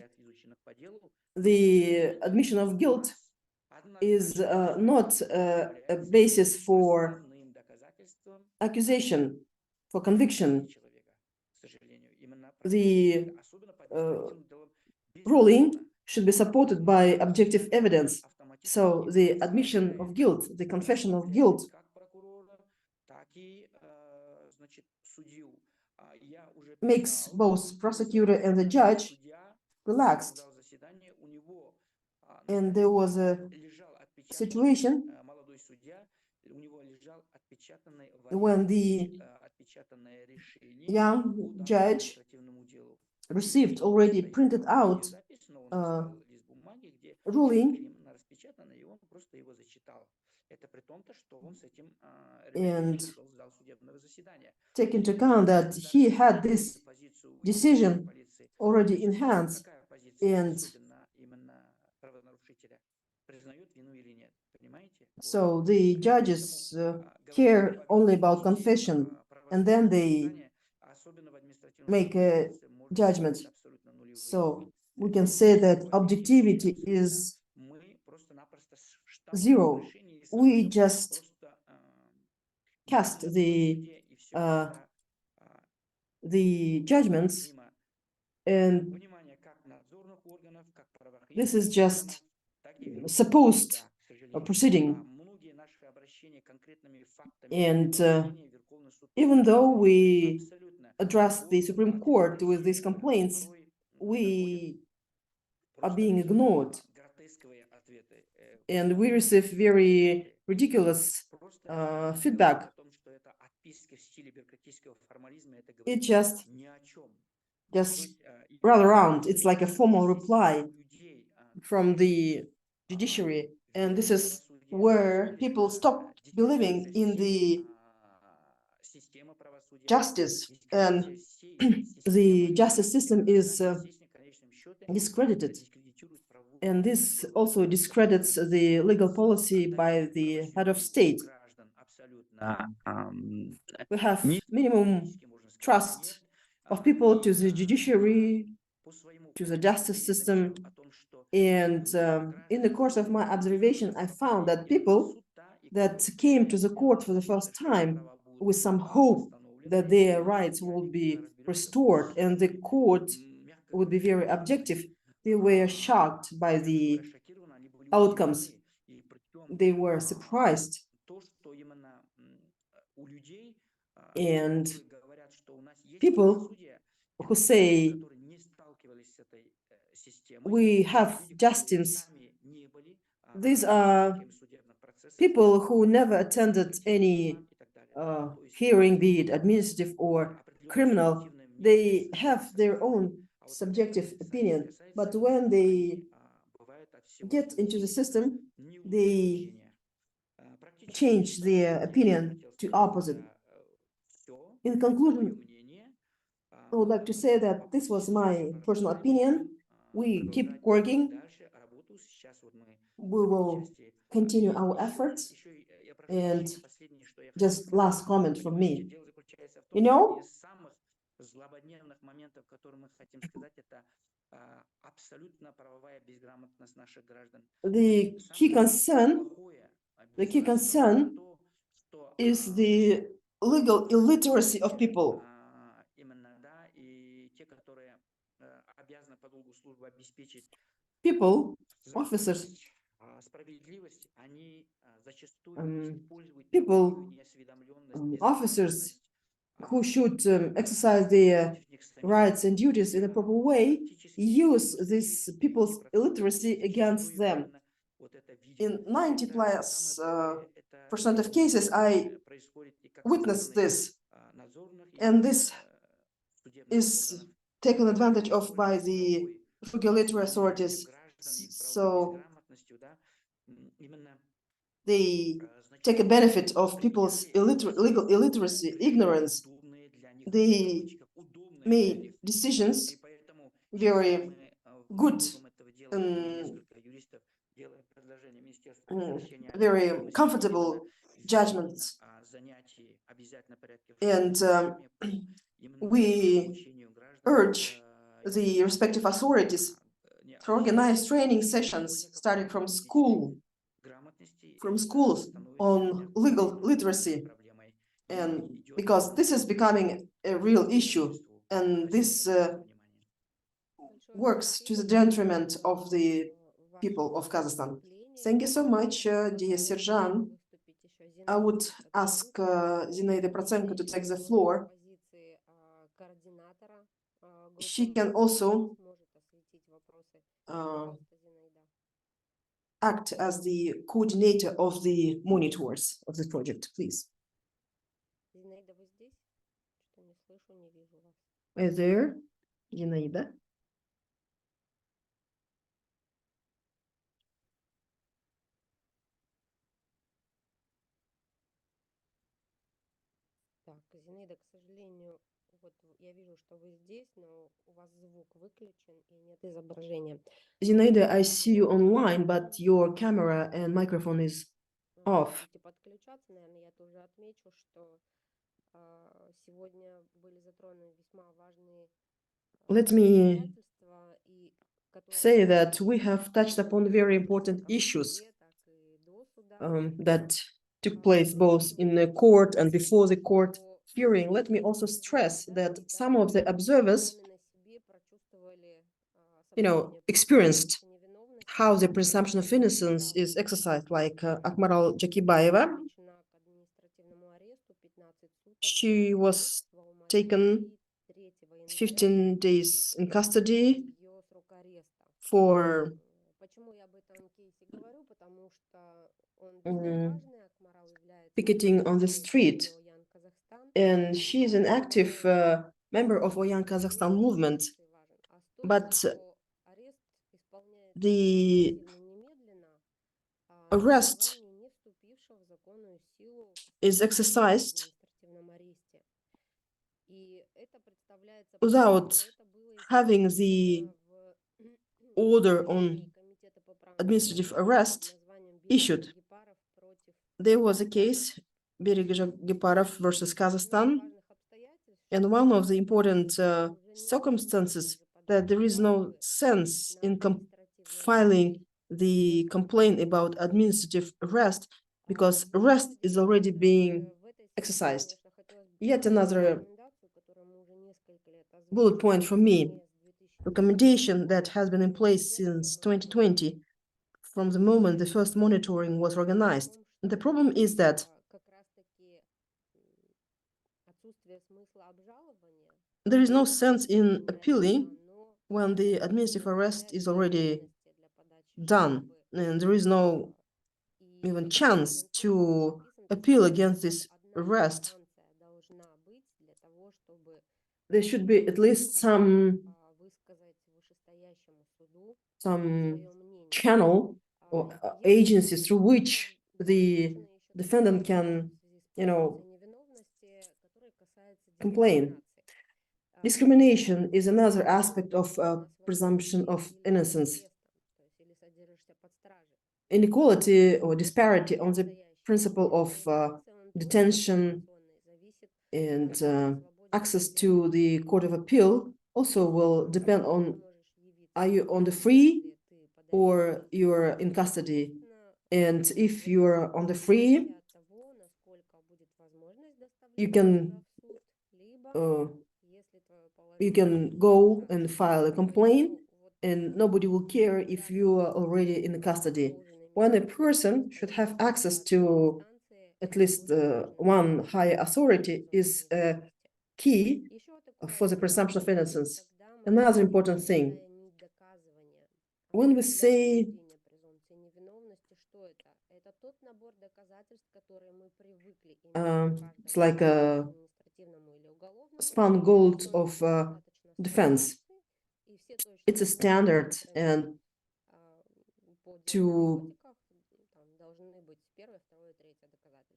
the admission of guilt is not a basis for accusation, for conviction. The ruling should be supported by objective evidence. So the admission of guilt, the confession of guilt, makes both prosecutor and the judge relaxed. And there was a situation when the young judge received already printed out ruling, And take into account that he had this decision already in hands, and so the judges care only about confession, and then they make a judgment. So we can say that objectivity is zero. We just cast the judgments, and this is just supposed proceeding. And even though we address the Supreme Court with these complaints, we are being ignored, and we receive very ridiculous feedback. It just rather around. It's like a formal reply from the judiciary, and this is where people stop believing in the justice, and the justice system is discredited. And this also discredits the legal policy by the head of state. We have minimum trust of people to the judiciary, to the justice system. And in the course of my observation, I found that people that came to the court for the first time with some hope that their rights will be restored and the court would be very objective, they were shocked by the outcomes. They were surprised. And people who say we have justice, these are people who never attended any hearing, be it administrative or criminal. They have their own subjective opinion, but when they get into the system, they change their opinion to opposite. In conclusion, I would like to say that this was my personal opinion. We keep working. We will continue our efforts. And just last comment from me. You know, the key concern is the legal illiteracy of people. People, officers, officers who should exercise their rights and duties in a proper way use these people's illiteracy against them. In 90+% of cases, I witnessed this, and this is taken advantage of by the regulatory authorities. So they take a benefit of people's legal illiteracy, ignorance. They made decisions, very good, very comfortable judgments. And we urge the respective authorities to organize training sessions starting from schools on legal literacy, and because this is becoming a real issue, and this works to the detriment of the people of Kazakhstan. Thank you so much, dear Serjan. I would ask Zinaida Prochenko to take the floor. She can also act as the coordinator of the monitors of the project, please. Are you there, Zinaida? Zinaida, I see you online, but your camera and microphone is off. Let me say that we have touched upon very important issues that took place both in the court and before the court hearing. Let me also stress that some of the observers, experienced how the presumption of innocence is exercised, like Akmaral Jakibayeva. She was taken 15 days in custody for picketing on the street. And she is an active member of Oyan Kazakhstan movement. But the arrest is exercised without having the order on administrative arrest issued. There was a case, Geparov versus Kazakhstan, and one of the important circumstances that there is no sense in filing the complaint about administrative arrest because arrest is already being exercised. Yet another bullet point for me, recommendation that has been in place since 2020, from the moment the first monitoring was organized. And the problem is that there is no sense in appealing when the administrative arrest is already done, and there is no even chance to appeal against this arrest. There should be at least some channel or agency through which the defendant can, complain. Discrimination is another aspect of presumption of innocence. Inequality or disparity on the principle of detention and access to the Court of Appeal also will depend on, are you on the free or you're in custody? And if you're on the free, you can go and file a complaint, and nobody will care if you are already in custody. When a person should have access to at least one higher authority is a key for the presumption of innocence. Another important thing, when we say it's like a spun gold of defense, it's a standard, and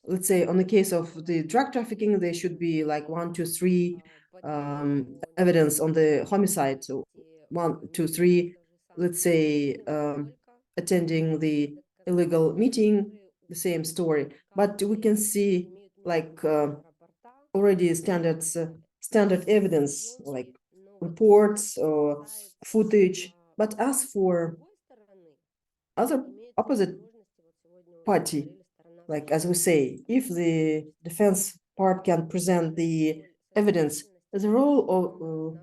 let's say on the case of the drug trafficking, there should be like 1, 2, 3 evidence on the homicide. So 1, 2, 3, let's say attending the illegal meeting, the same story. But we can see like already standard evidence, like reports or footage. But as for other opposite party, like as we say, if the defense part can present the evidence, the role of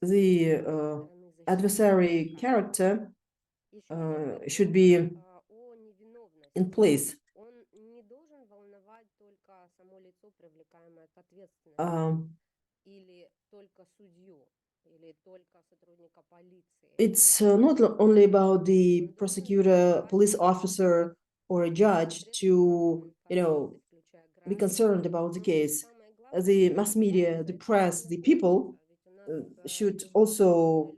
the adversary character should be in place. It's not only about the prosecutor, police officer, or a judge to, be concerned about the case. The mass media, the press, the people should also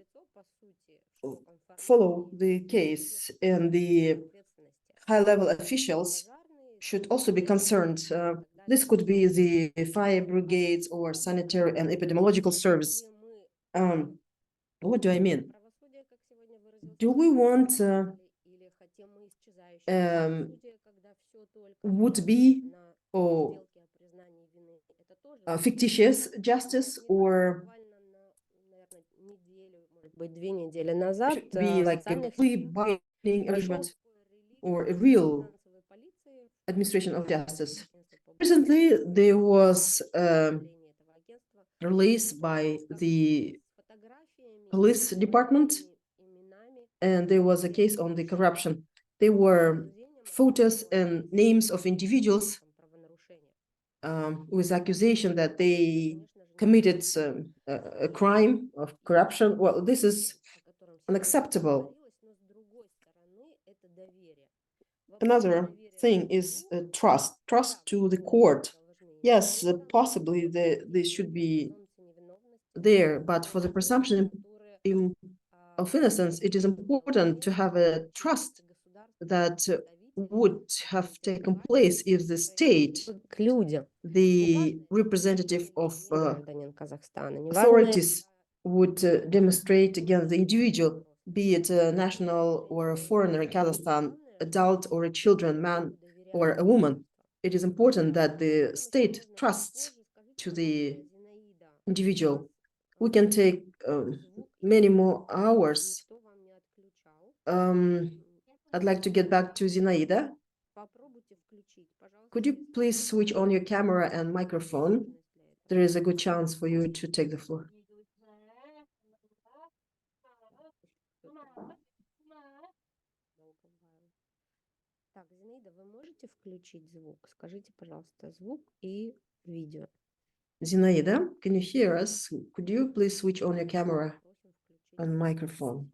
follow the case and the high-level officials should also be concerned. This could be the fire brigades or sanitary and epidemiological service. What do I mean? Do we want would-be or fictitious justice, or should be like a plea-binding arrangement or a real administration of justice? Recently, there was a release by the police department, and there was a case on the corruption. There were photos and names of individuals with accusation that they committed a crime of corruption. Well, this is unacceptable. Another thing is trust to the court. Yes, possibly this should be there, but for the presumption of innocence, it is important to have a trust that would have taken place if the state, the representative of authorities, would demonstrate against the individual, be it a national or a foreigner in Kazakhstan, adult or a children, man or a woman. It is important that the state trusts to the individual. We can take many more hours. I'd like to get back to Zinaida. Could you please switch on your camera and microphone? There is a good chance for you to take the floor. Zinaida, can you hear us? Could you please switch on your camera and microphone?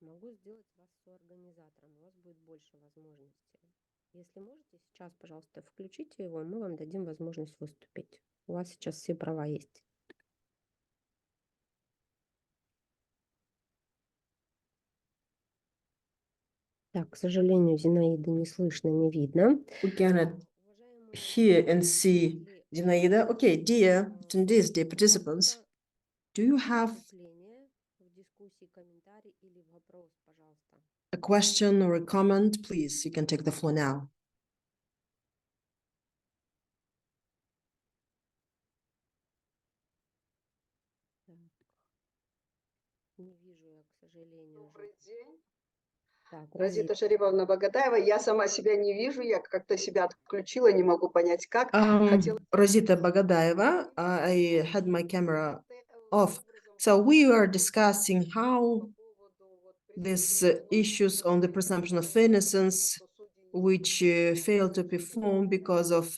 Могу сделать вас соорганизатором, у вас будет больше возможностей. Если можете сейчас, пожалуйста, включите его, мы вам дадим возможность выступить. У вас сейчас все права есть. Так, к сожалению, Зинаиды не слышно, не видно. We cannot hear and see Zinaida. Okay, dear attendees, dear participants, do you have a question or a comment? Please, you can take the floor now. Не вижу я, к сожалению. Добрый день. Так, Разита Шариповна Багадаева. Я сама себя не вижу, я как-то себя отключила, не могу понять, как. Razita Bagadaeva, I had my camera off. So we are discussing how these issues on the presumption of innocence, which failed to perform because of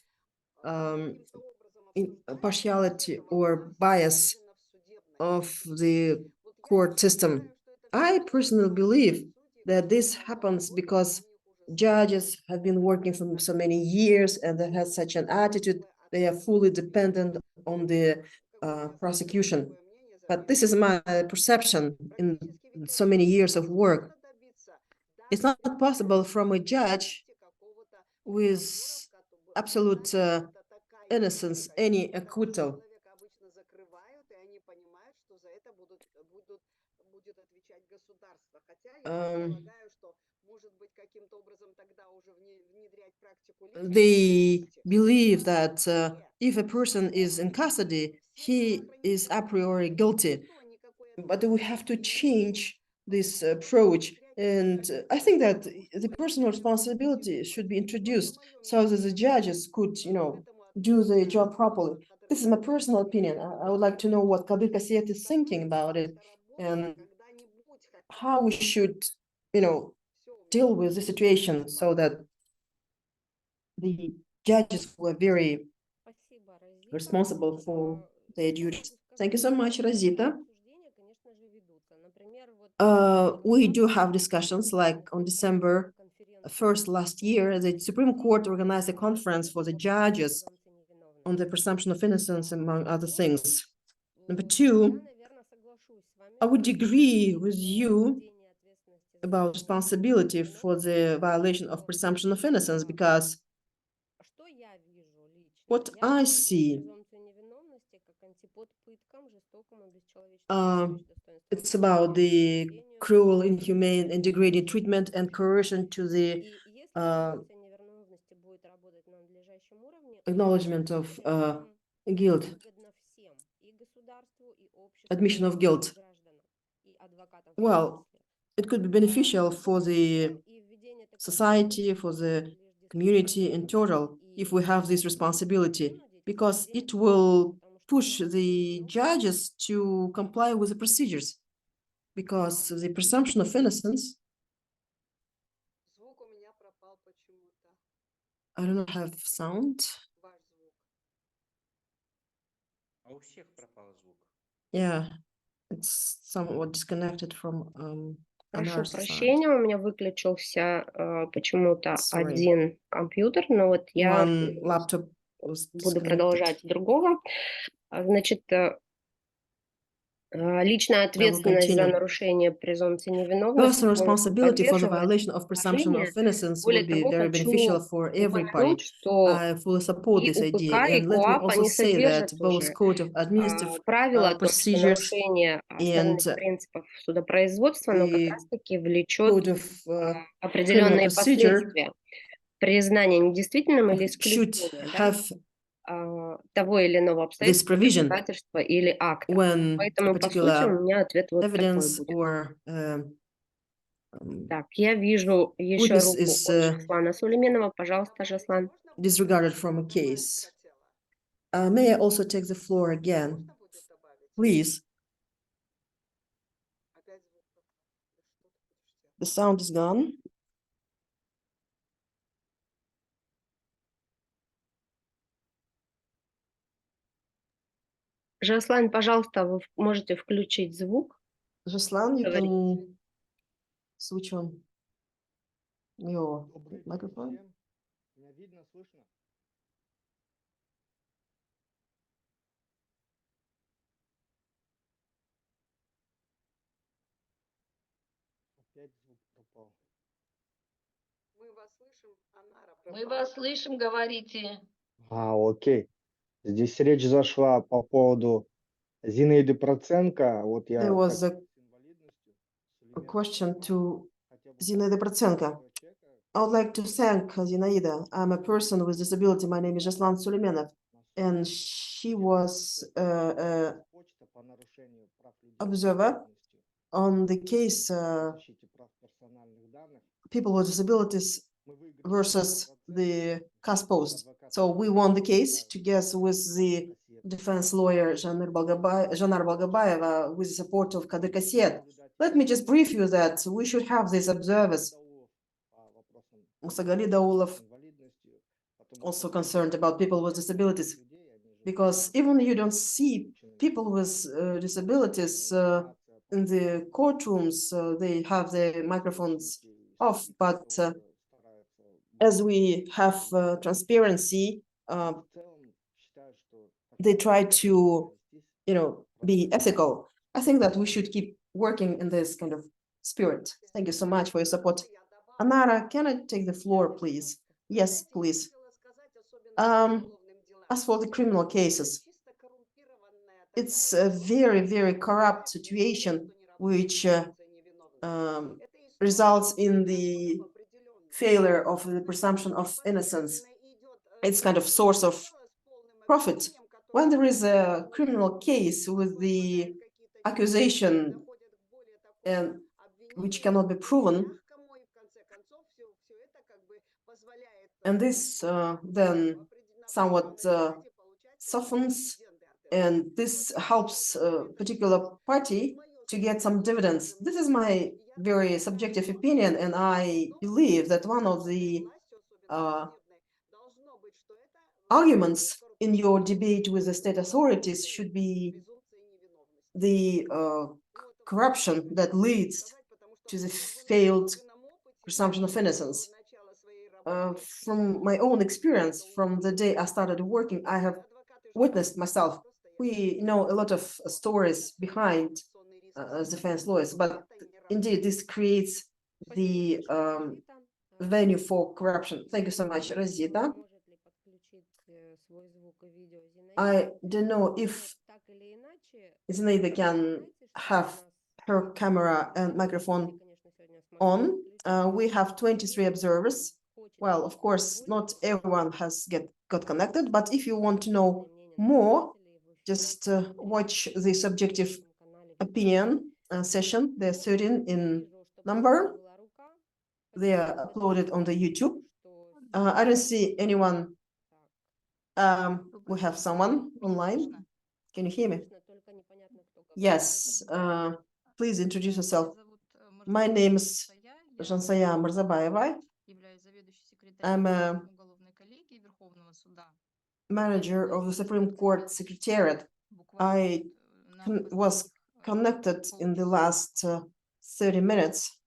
partiality or bias of the court system. I personally believe that this happens because judges have been working for so many years and they have such an attitude. They are fully dependent on the prosecution. But this is my perception in so many years of work. It's not possible from a judge with absolute innocence, any acquittal. They believe that if a person is in custody, he is a priori guilty. But we have to change this approach. And I think that the personal responsibility should be introduced so that the judges could, do the job properly. This is my personal opinion. I would like to know what Kadir Kasiyat is thinking about it and how we should, deal with the situation so that the judges were very responsible for their duties. Thank you so much, Razita. We do have discussions, like on December 1st last year, the Supreme Court organized a conference for the judges on the presumption of innocence, among other things. Number two, I would agree with you about responsibility for the violation of presumption of innocence, because Что я вижу лично? what Я I вижу see, презумпцию невиновности как антипод пыткам, жестокому, бесчеловечному достоинству it's about the cruel, inhumane, and degrading treatment and coercion to the И если презумпция невиновности будет работать на надлежащем уровне, acknowledgement of guilt, выгодно всем, и государству, и обществу, admission of guilt. и гражданам, и адвокатам в Well, том числе. it could be beneficial for the И введение такой society, for the community in total, if we have this responsibility, because it will push the judges to comply with the procedures, because the presumption of innocence, Звук у меня пропал почему-то. I do not have sound. Ваш звук. А у всех пропал звук. Yeah, it's somewhat disconnected from Прошу Anar's side. прощения, у меня выключился почему-то Sorry. один компьютер, но вот я One laptop was буду disconnected. продолжать с другого. Значит, личная ответственность за continue. нарушение презумпции невиновности Personal responsibility for the поддерживает violation of presumption of innocence Более would be того, very хочу beneficial for every party. упомянуть, что I fully support и this УПК, idea, и and let me КоАП, also они say содержат that both уже Code of Administrative правила о том, что procedures нарушение основных and принципов судопроизводства, но как the раз-таки влечет Code of criminal определенные procedure последствия. Признание недействительным или should исключение have того или иного this обстоятельства, provision доказательства или акта. when a Поэтому, по сути, у particular меня ответ вот такой evidence будет. or Так, я вижу еще witness руку is от Жаслана Сулейменова. Пожалуйста, Жаслан. disregarded from a case. May I also take the floor again, Можно будет добавить? please? Опять звук пропал. Да что ты будешь делать? The sound is gone. Жаслан, пожалуйста, вы можете включить звук. Ruslan, you Говорите. can switch on your Добрый день microphone. всем. Меня видно, слышно? Опять звук пропал. Мы вас слышим, Анара Мы пропала. вас слышим, говорите. Окей. Здесь речь зашла по поводу Зинаиды Проценко. Вот я There was как a с инвалидностью, a Сулейменов question Жаслан, to хотя бы Zinaida Prochenko. человека, I would like to thank Zinaida. I'm a person with disability. My name is Жаслан Сулейменов, and she was почта по нарушению прав людей с observer инвалидностью, on the case защите прав персональных данных. people with disabilities Мы выиграли versus процесс, the CAS post. адвокат So we won the case Балгаев, together with the Кассиет. defense lawyer Janar Balgabaeva with the support of Kadir Kassiet. Наблюдатель Let me just brief you that we should have these observers. Даулов по вопросам Musagali Daulov с инвалидностью, потому also что concerned about people with disabilities, людей, они же because even you don't see people with disabilities in the courtrooms, they have their microphones off, but as we have transparency, в целом считаю, что they try такая to, здесь be ethical. I think that we should keep working in this kind of spirit. Thank you so much for your support. Anara, can I take the floor, please? Yes, please. As for the criminal cases, it's a very, very corrupt situation which results in the failure of the presumption of innocence. It's kind of source of profit. When there is a criminal case with the accusation and which cannot be proven, and this then somewhat softens, and this helps a particular party to get some dividends. This is my very subjective opinion, and I believe that one of the arguments in your debate with the state authorities should be the corruption that leads to the failed presumption of innocence. From my own experience, from the day I started working, I have witnessed myself. We know a lot of stories behind as defense lawyers, but indeed this creates the venue for corruption. Thank you so much, Rosita. I don't know if Zinaida can have her camera and microphone on. We have 23 observers. Well, of course, not everyone has got connected, but if you want to know more, just watch the subjective opinion session. They're 13 in number. They are uploaded on the YouTube. I don't see anyone. We have someone online. Can you hear me? Yes. Please introduce yourself. My name is Жансая Марзабаева. I'm a manager of the Supreme Court Secretariat. I was connected in the last 30 minutes.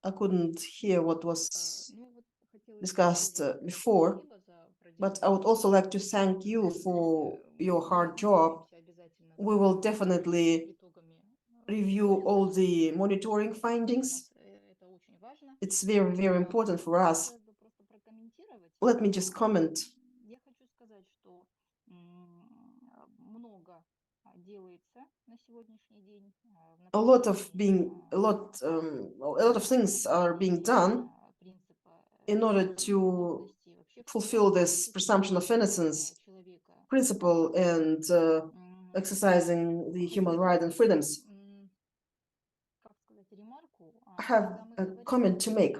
I couldn't hear what was discussed before, but I would also like to thank you for your hard job. We will definitely review all the monitoring findings. It's very, very important for us. Let me just comment. A lot of things are being done in order to fulfill this presumption of innocence principle and exercising the human rights and freedoms. I have a comment to make.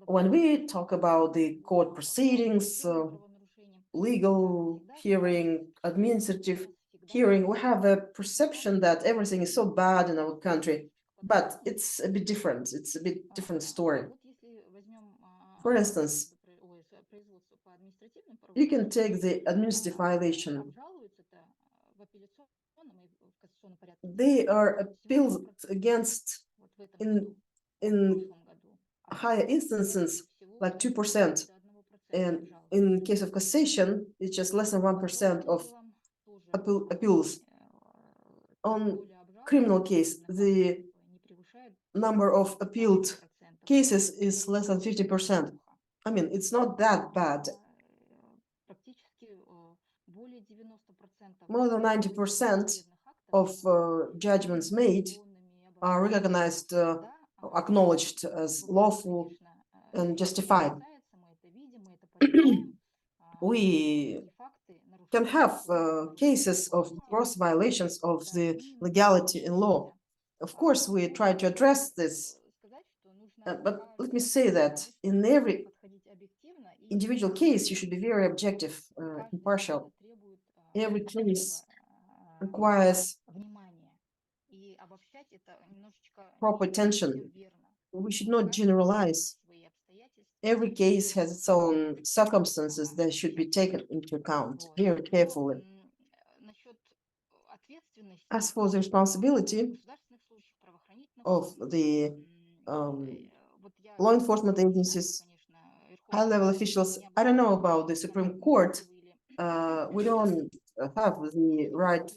When we talk about the court proceedings, legal hearing, administrative hearing, we have a perception that everything is so bad in our country, but it's a bit different. It's a bit different story. For instance, you can take the administrative violation. They are appealed against in higher instances, like 2%. And in case of cassation, it's just less than 1% of appeals. On criminal case, the number of appealed cases is less than 50%. I mean, it's not that bad. More than 90% of judgments made are recognized, acknowledged as lawful and justified. We can have cases of gross violations of the legality in law. Of course, we try to address this, but let me say that in every individual case, you should be very objective, impartial. Every case requires proper attention. We should not generalize. Every case has its own circumstances that should be taken into account very carefully. As for the responsibility of the law enforcement agencies, high-level officials, I don't know about the Supreme Court. We don't have the right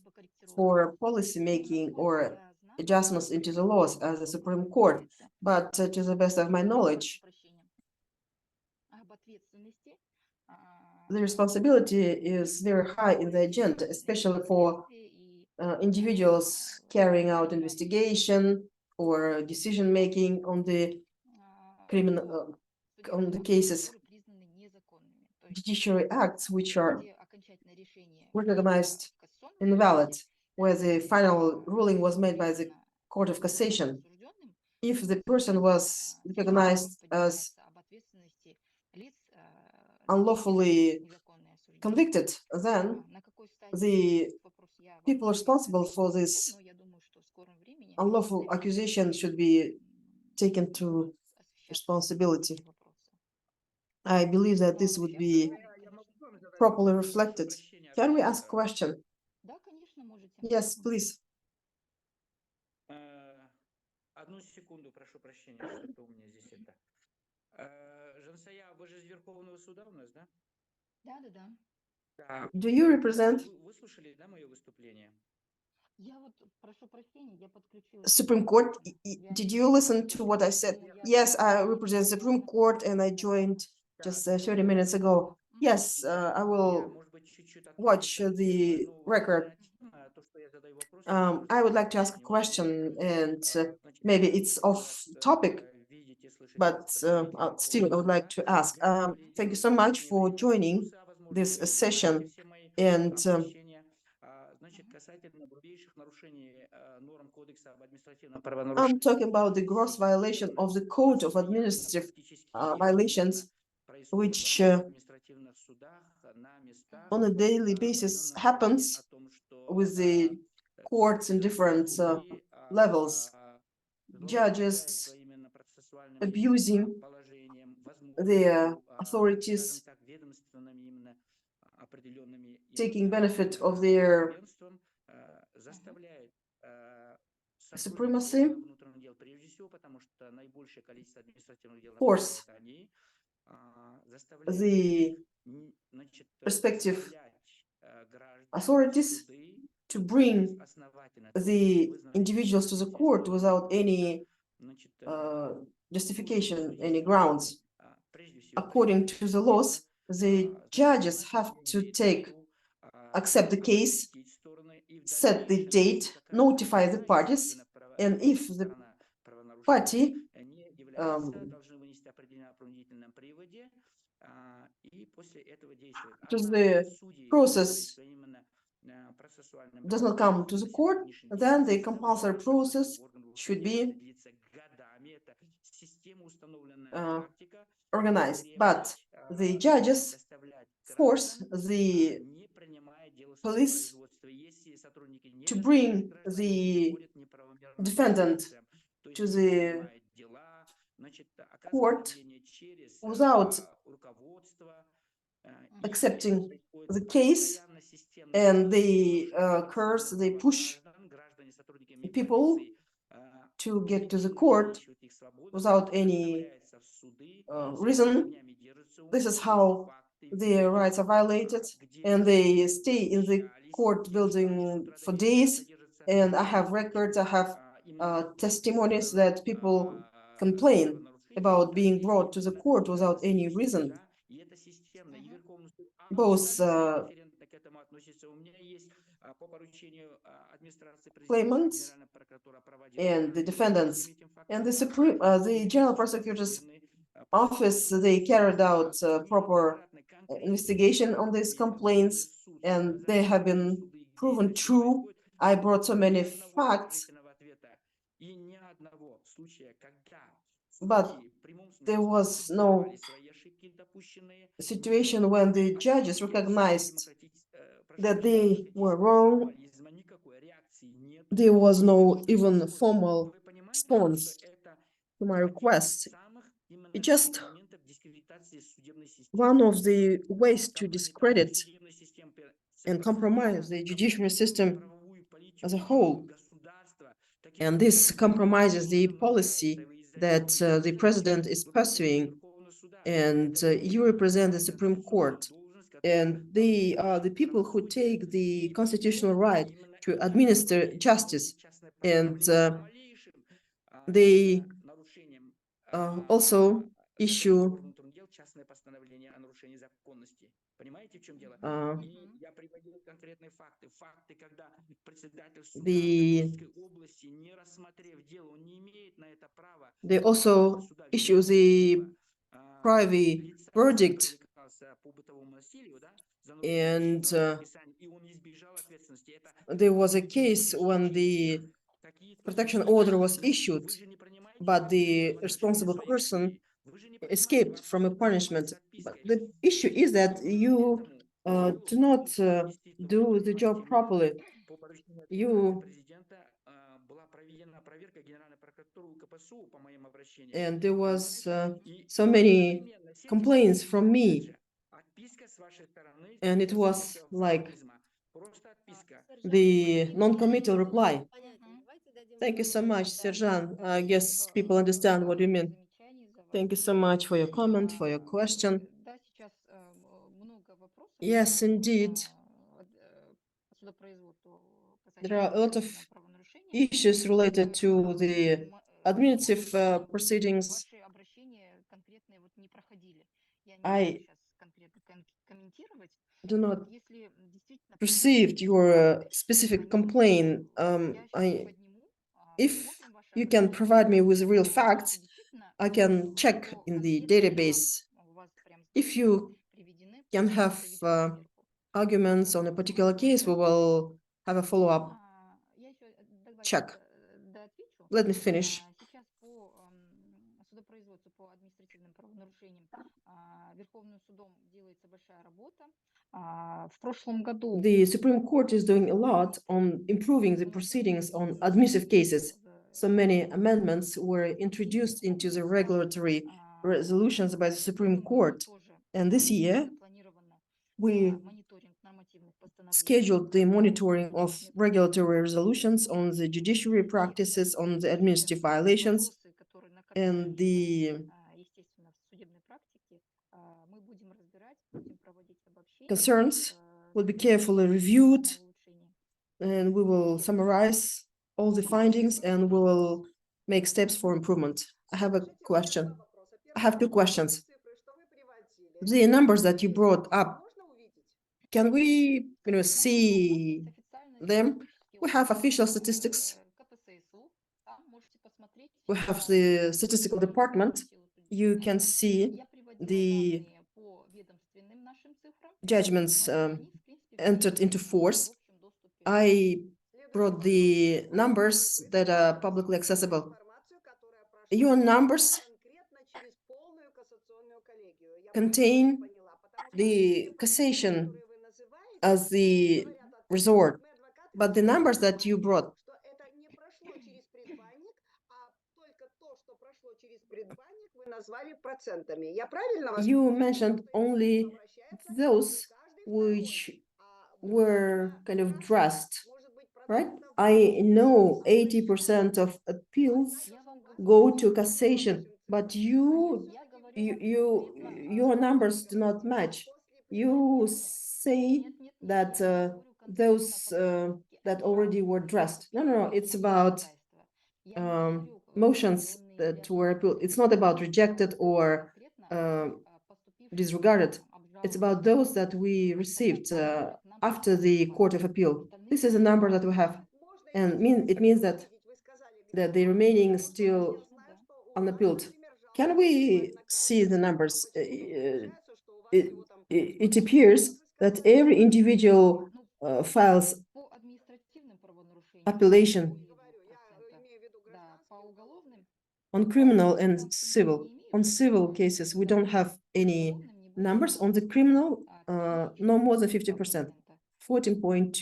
for policy making or adjustments into the laws as the Supreme Court, but to the best of my knowledge, the responsibility is very high in the agenda, especially for individuals carrying out investigation or decision making on the criminal on the cases, judiciary acts which are recognized invalid, where the final ruling was made by the Court of Cassation. If the person was recognized as unlawfully convicted, then the people responsible for this unlawful accusation should be taken to responsibility. I believe that this would be properly reflected. Can we ask a question? Yes, please. Одну секунду, прошу прощения, что-то у меня здесь это. Жансая, вы же из Верховного суда у нас, да? Do you represent? Вы слушали, да, мое выступление? Supreme Court. Did you listen to what I said? Yes, I represent Supreme Court and I joined just 30 minutes ago. Yes, I will watch the record. I would like to ask a question, and maybe it's off topic, but still I would like to ask. Thank you so much for joining this session. And I'm talking about the gross violation of the Code of Administrative Violations, which on a daily basis happens with the courts in different levels, judges abusing their authorities, taking benefit of their supremacy. Of course, the respective authorities to bring the individuals to the court without any justification, any grounds. According to the laws, the judges have to accept the case, set the date, notify the parties, and if the party to the process does not come to the court, then the compulsory process should be organized. But the judges force the police to bring the defendant to the court without accepting the case, and they push people to get to the court without any reason. This is how their rights are violated, and they stay in the court building for days. And I have records, I have testimonies that people complain about being brought to the court without any reason. Both claimants and the defendants and the General Prosecutor's Office, they carried out proper investigation on these complaints, and they have been proven true. I brought so many facts, but there was no situation when the judges recognized that they were wrong. There was no even formal response to my request. It's just one of the ways to discredit and compromise the judiciary system as a whole. And this compromises the policy that the president is pursuing. And you represent the Supreme Court. And they are the people who take the constitutional right to administer justice. And they also issue they also issue the private verdict, and there was a case when the protection order was issued, but the responsible person escaped from a punishment. But the issue is that you do not do the job properly. And there was so many complaints from me, and it was like the non-committal reply. Thank you so much, Serjan. I guess people understand what you mean. Thank you so much for your comment, for your question. Yes, indeed. there are a lot of issues related to the administrative proceedings. I do not received your specific complaint. If you can provide me with real facts, I can check in the database. If you can have arguments on a particular case, we will have a follow-up check. Let me finish. The Supreme Court is doing a lot on improving the proceedings on administrative cases. So many amendments were introduced into the regulatory resolutions by the Supreme Court. And this year, we scheduled the monitoring of regulatory resolutions on the judiciary practices, on the administrative violations, and the concerns will be carefully reviewed, and we will summarize all the findings and we will make steps for improvement. I have a question. I have two questions. The numbers that you brought up, can we see them? We have official statistics. We have the statistical department. You can see the judgments entered into force. I brought the numbers that are publicly accessible. Your numbers contain the cassation as the resort, but the numbers that you brought, you mentioned only those which were kind of dressed, right? I know 80% of appeals go to cassation, but your numbers do not match. You say that those that already were dressed. No, it's about motions that were appealed. It's not about rejected or disregarded. It's about those that we received after the Court of Appeal. This is a number that we have, and it means that the remaining still unappealed. Can we see the numbers? It appears that every individual files appellation on criminal and civil. On civil cases, we don't have any numbers. On the criminal, no more than 50%, 14.2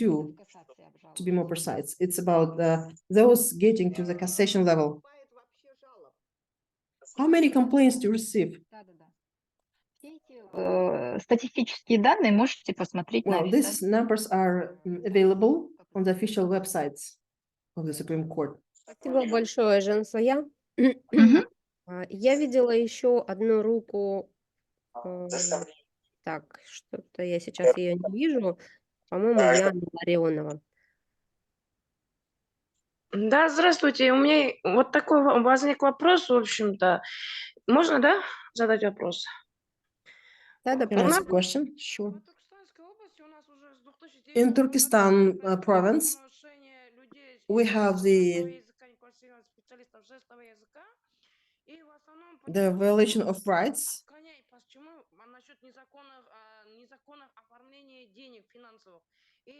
to be more precise. It's about those getting to the cassation level. How many complaints do you receive? Статистические данные можете посмотреть на Well, these numbers are available on the official websites of the Supreme Court. Спасибо большое, Жансая. Я видела еще одну руку. Так, что-то я сейчас ее не вижу. По-моему, Яна Ларионова. Да, здравствуйте. У меня вот такой возник вопрос, в общем-то. Можно, да, задать вопрос? Да, Can I ask a question? Sure. In Turkestan province, we have the violation of rights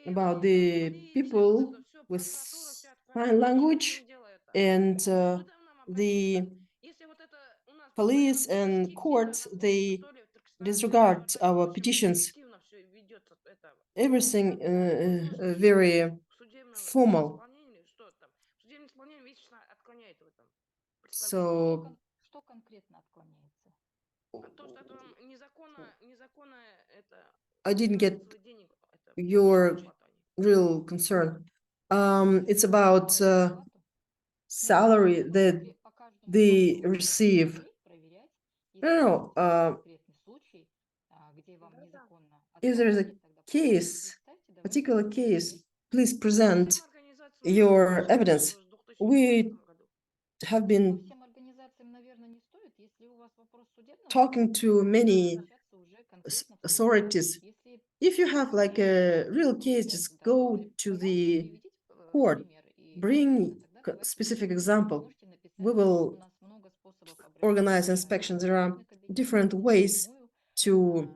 about the people with sign language, and the police and courts, they disregard our petitions. Everything very formal. So I didn't get your real concern. It's about salary that they receive. No, if there is a case, particular case, please present your evidence. We have been talking to many authorities. If you have like a real case, just go to the court, bring specific example. We will organize inspections. There are different ways to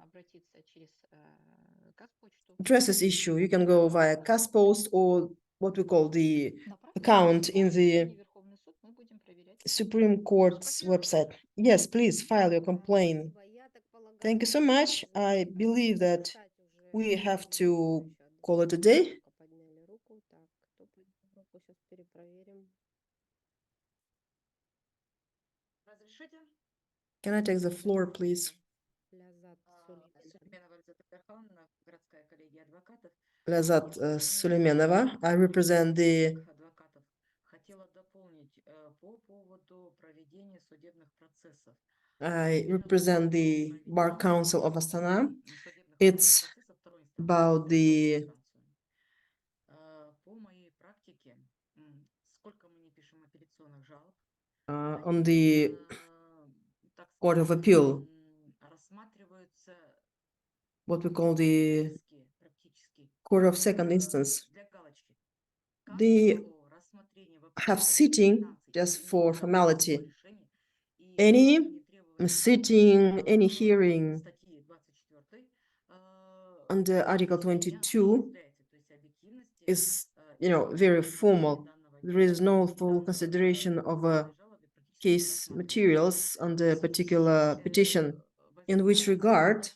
address this issue. You can go via Post or what we call the account in the Supreme Court's website. Yes, please file your complaint. Thank you so much. I believe that we have to call it a day. Can I take the floor, please? Lazat Suleimanova. I represent the Bar Council of Astana. It's about the on the Court of Appeal, what we call the Court of Second Instance. They have sitting just for formality. Any sitting, any hearing under Article 22 is, very formal. There is no full consideration of case materials on the particular petition. In which regard,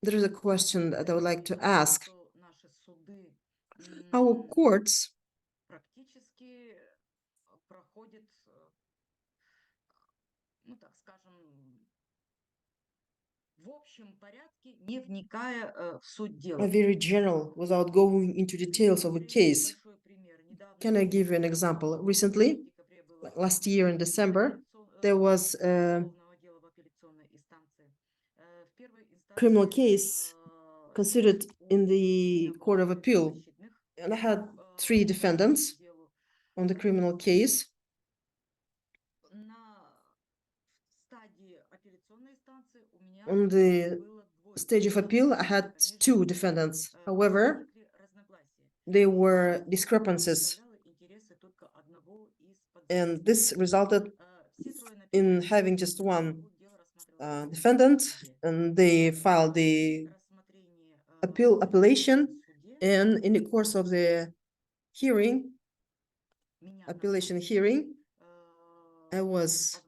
there is a question that I would like to ask. Our courts are very general without going into details of a case. Can I give you an example? Recently, last year in December, there was a criminal case considered in the Court of Appeal, and I had 3 defendants on the criminal case. On the stage of appeal, I had 2 defendants. However, there were discrepancies, and this resulted in having just 1 defendant, and they filed the appellation, and in the course of the appellation hearing, I was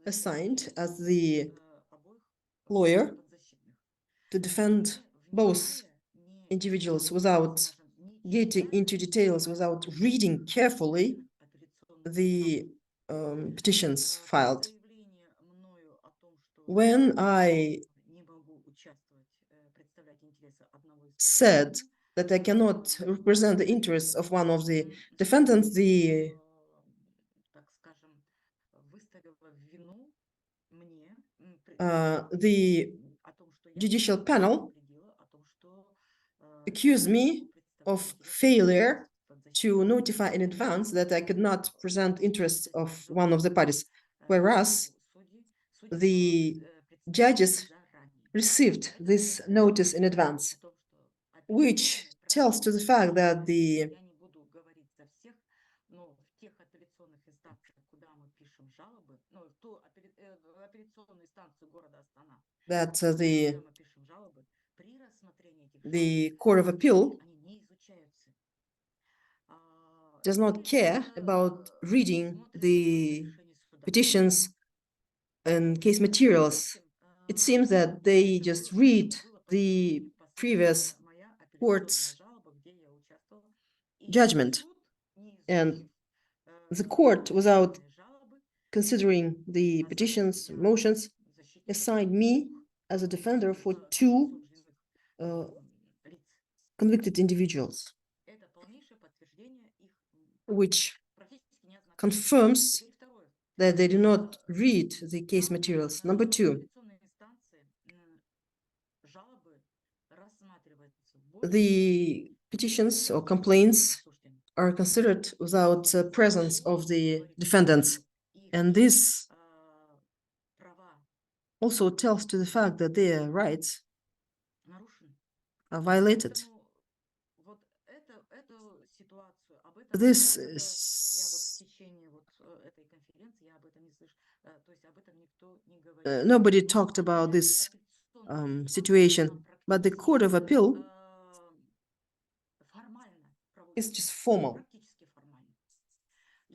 assigned as the lawyer to defend both individuals without getting into details, without reading carefully the petitions filed. When I said that I cannot represent the interests of one of the defendants, the judicial panel accused me of failure to notify in advance that I could not present interests of one of the parties, whereas the judges received this notice in advance, which tells to the fact that the Court of Appeal does not care about reading the petitions and case materials. It seems that they just read the previous court's judgment, and the court, without considering the petitions, motions, assigned me as a defender for 2 convicted individuals, which confirms that they do not read the case materials. Number 2, the petitions or complaints are considered without presence of the defendants. And this also tells to the fact that their rights are violated. This is nobody talked about this situation, but the Court of Appeal is just formal.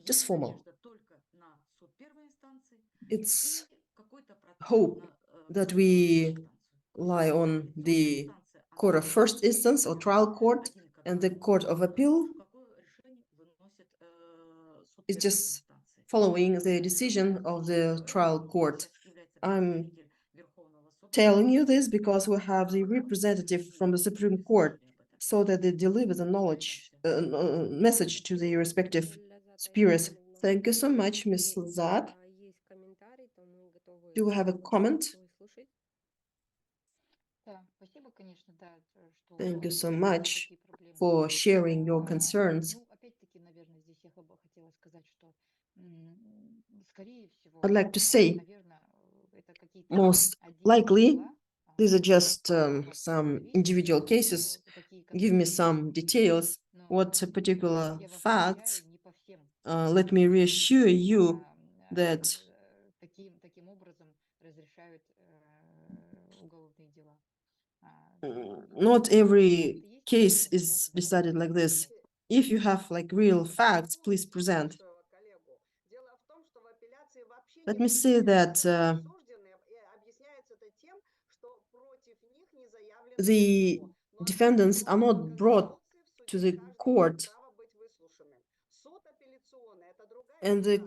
Just formal. It's hope that we lie on the Court of First Instance or Trial Court, and the Court of Appeal is just following the decision of the trial court. I'm telling you this because we have the representative from the Supreme Court, so that they deliver the knowledge message to the respective superiors. Thank you so much, Ms. Lazat. Do we have a comment? Thank you so much for sharing your concerns. I'd like to say, most likely, these are just some individual cases. Give me some details. What particular facts? Let me reassure you that not every case is decided like this. If you have like real facts, please present. Let me say that the defendants are not brought to the court, and the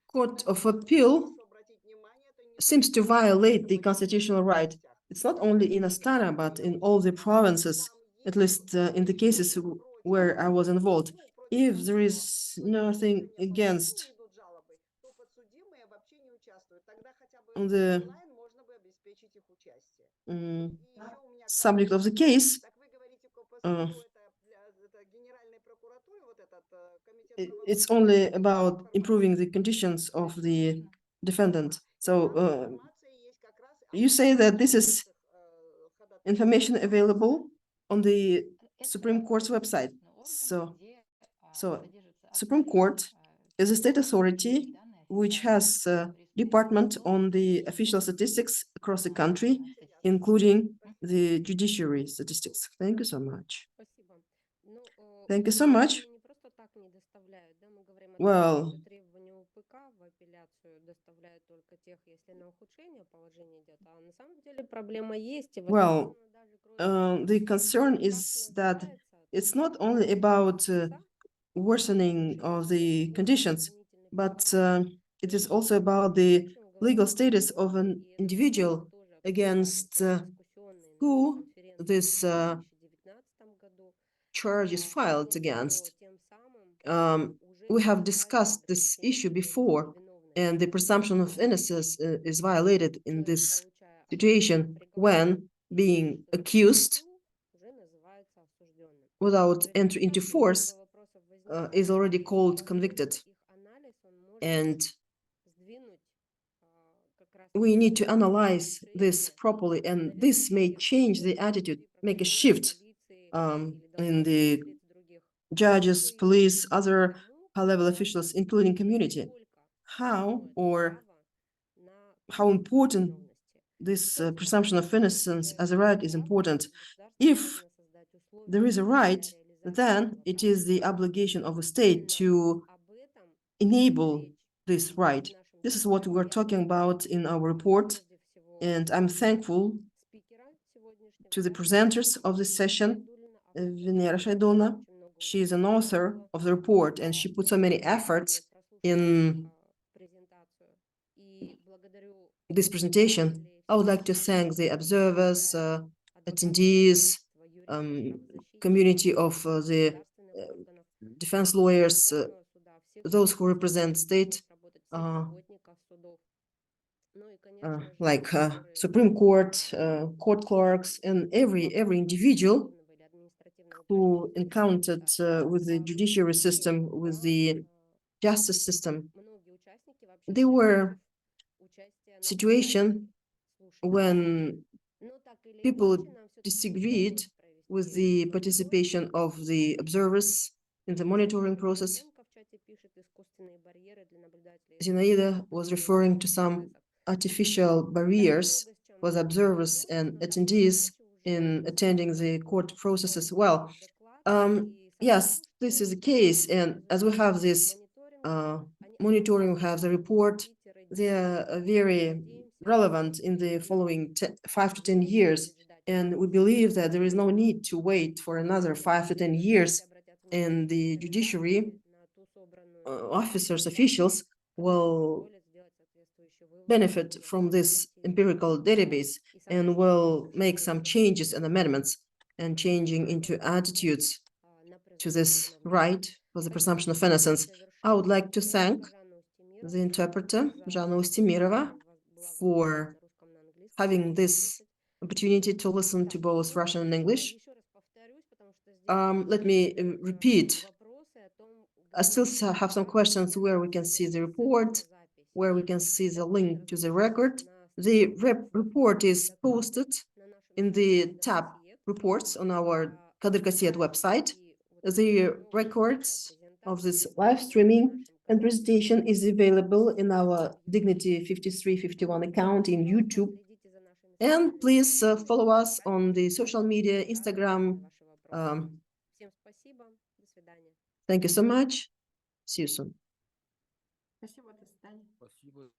Court of Appeal seems to violate the constitutional right. It's not only in Astana, but in all the provinces, at least in the cases where I was involved. If there is nothing against the subject of the case, it's only about improving the conditions of the defendant. So you say that this is information available on the Supreme Court's website. So Supreme Court is a state authority which has a department on the official statistics across the country, including the judiciary statistics. Thank you so much. Thank you so much. Well, the concern is that it's not only about worsening of the conditions, but it is also about the legal status of an individual against who this charge is filed against. We have discussed this issue before, and the presumption of innocence is violated in this situation when being accused without entry into force is already called convicted. And we need to analyze this properly, and this may change the attitude, make a shift in the judges, police, other high-level officials, including community. How important this presumption of innocence as a right is important. If there is a right, then it is the obligation of a state to enable this right. This is what we're talking about in our report, and I'm thankful to the presenters of this session, Venera Shaydullina. She is an author of the report, and she put so many efforts in this presentation. I would like to thank the observers, attendees, community of the defense lawyers, those who represent state, like Supreme Court, court clerks, and every individual who encountered with the judiciary system, with the justice system, there were situations when people disagreed with the participation of the observers in the monitoring process. Zinaida was referring to some artificial barriers for the observers and attendees in attending the court process as well. Yes, this is the case. And as we have this monitoring, we have the report, they are very relevant in the following 5 to 10 years. And we believe that there is no need to wait for another 5 to 10 years. And the judiciary officers, officials will benefit from this empirical database and will make some changes and amendments and changing into attitudes to this right for the presumption of innocence. I would like to thank the interpreter, Zhana Ustimirova, for having this opportunity to listen to both Russian and English. Let me repeat. I still have some questions where we can see the report, where we can see the link to the record. The report is posted in the tab reports on our Kadir Kassiyat website. The records of this live streaming and presentation is available in our Dignity 5351 account in YouTube. And please follow us on the social media, Instagram. Thank you so much. See you soon. Спасибо.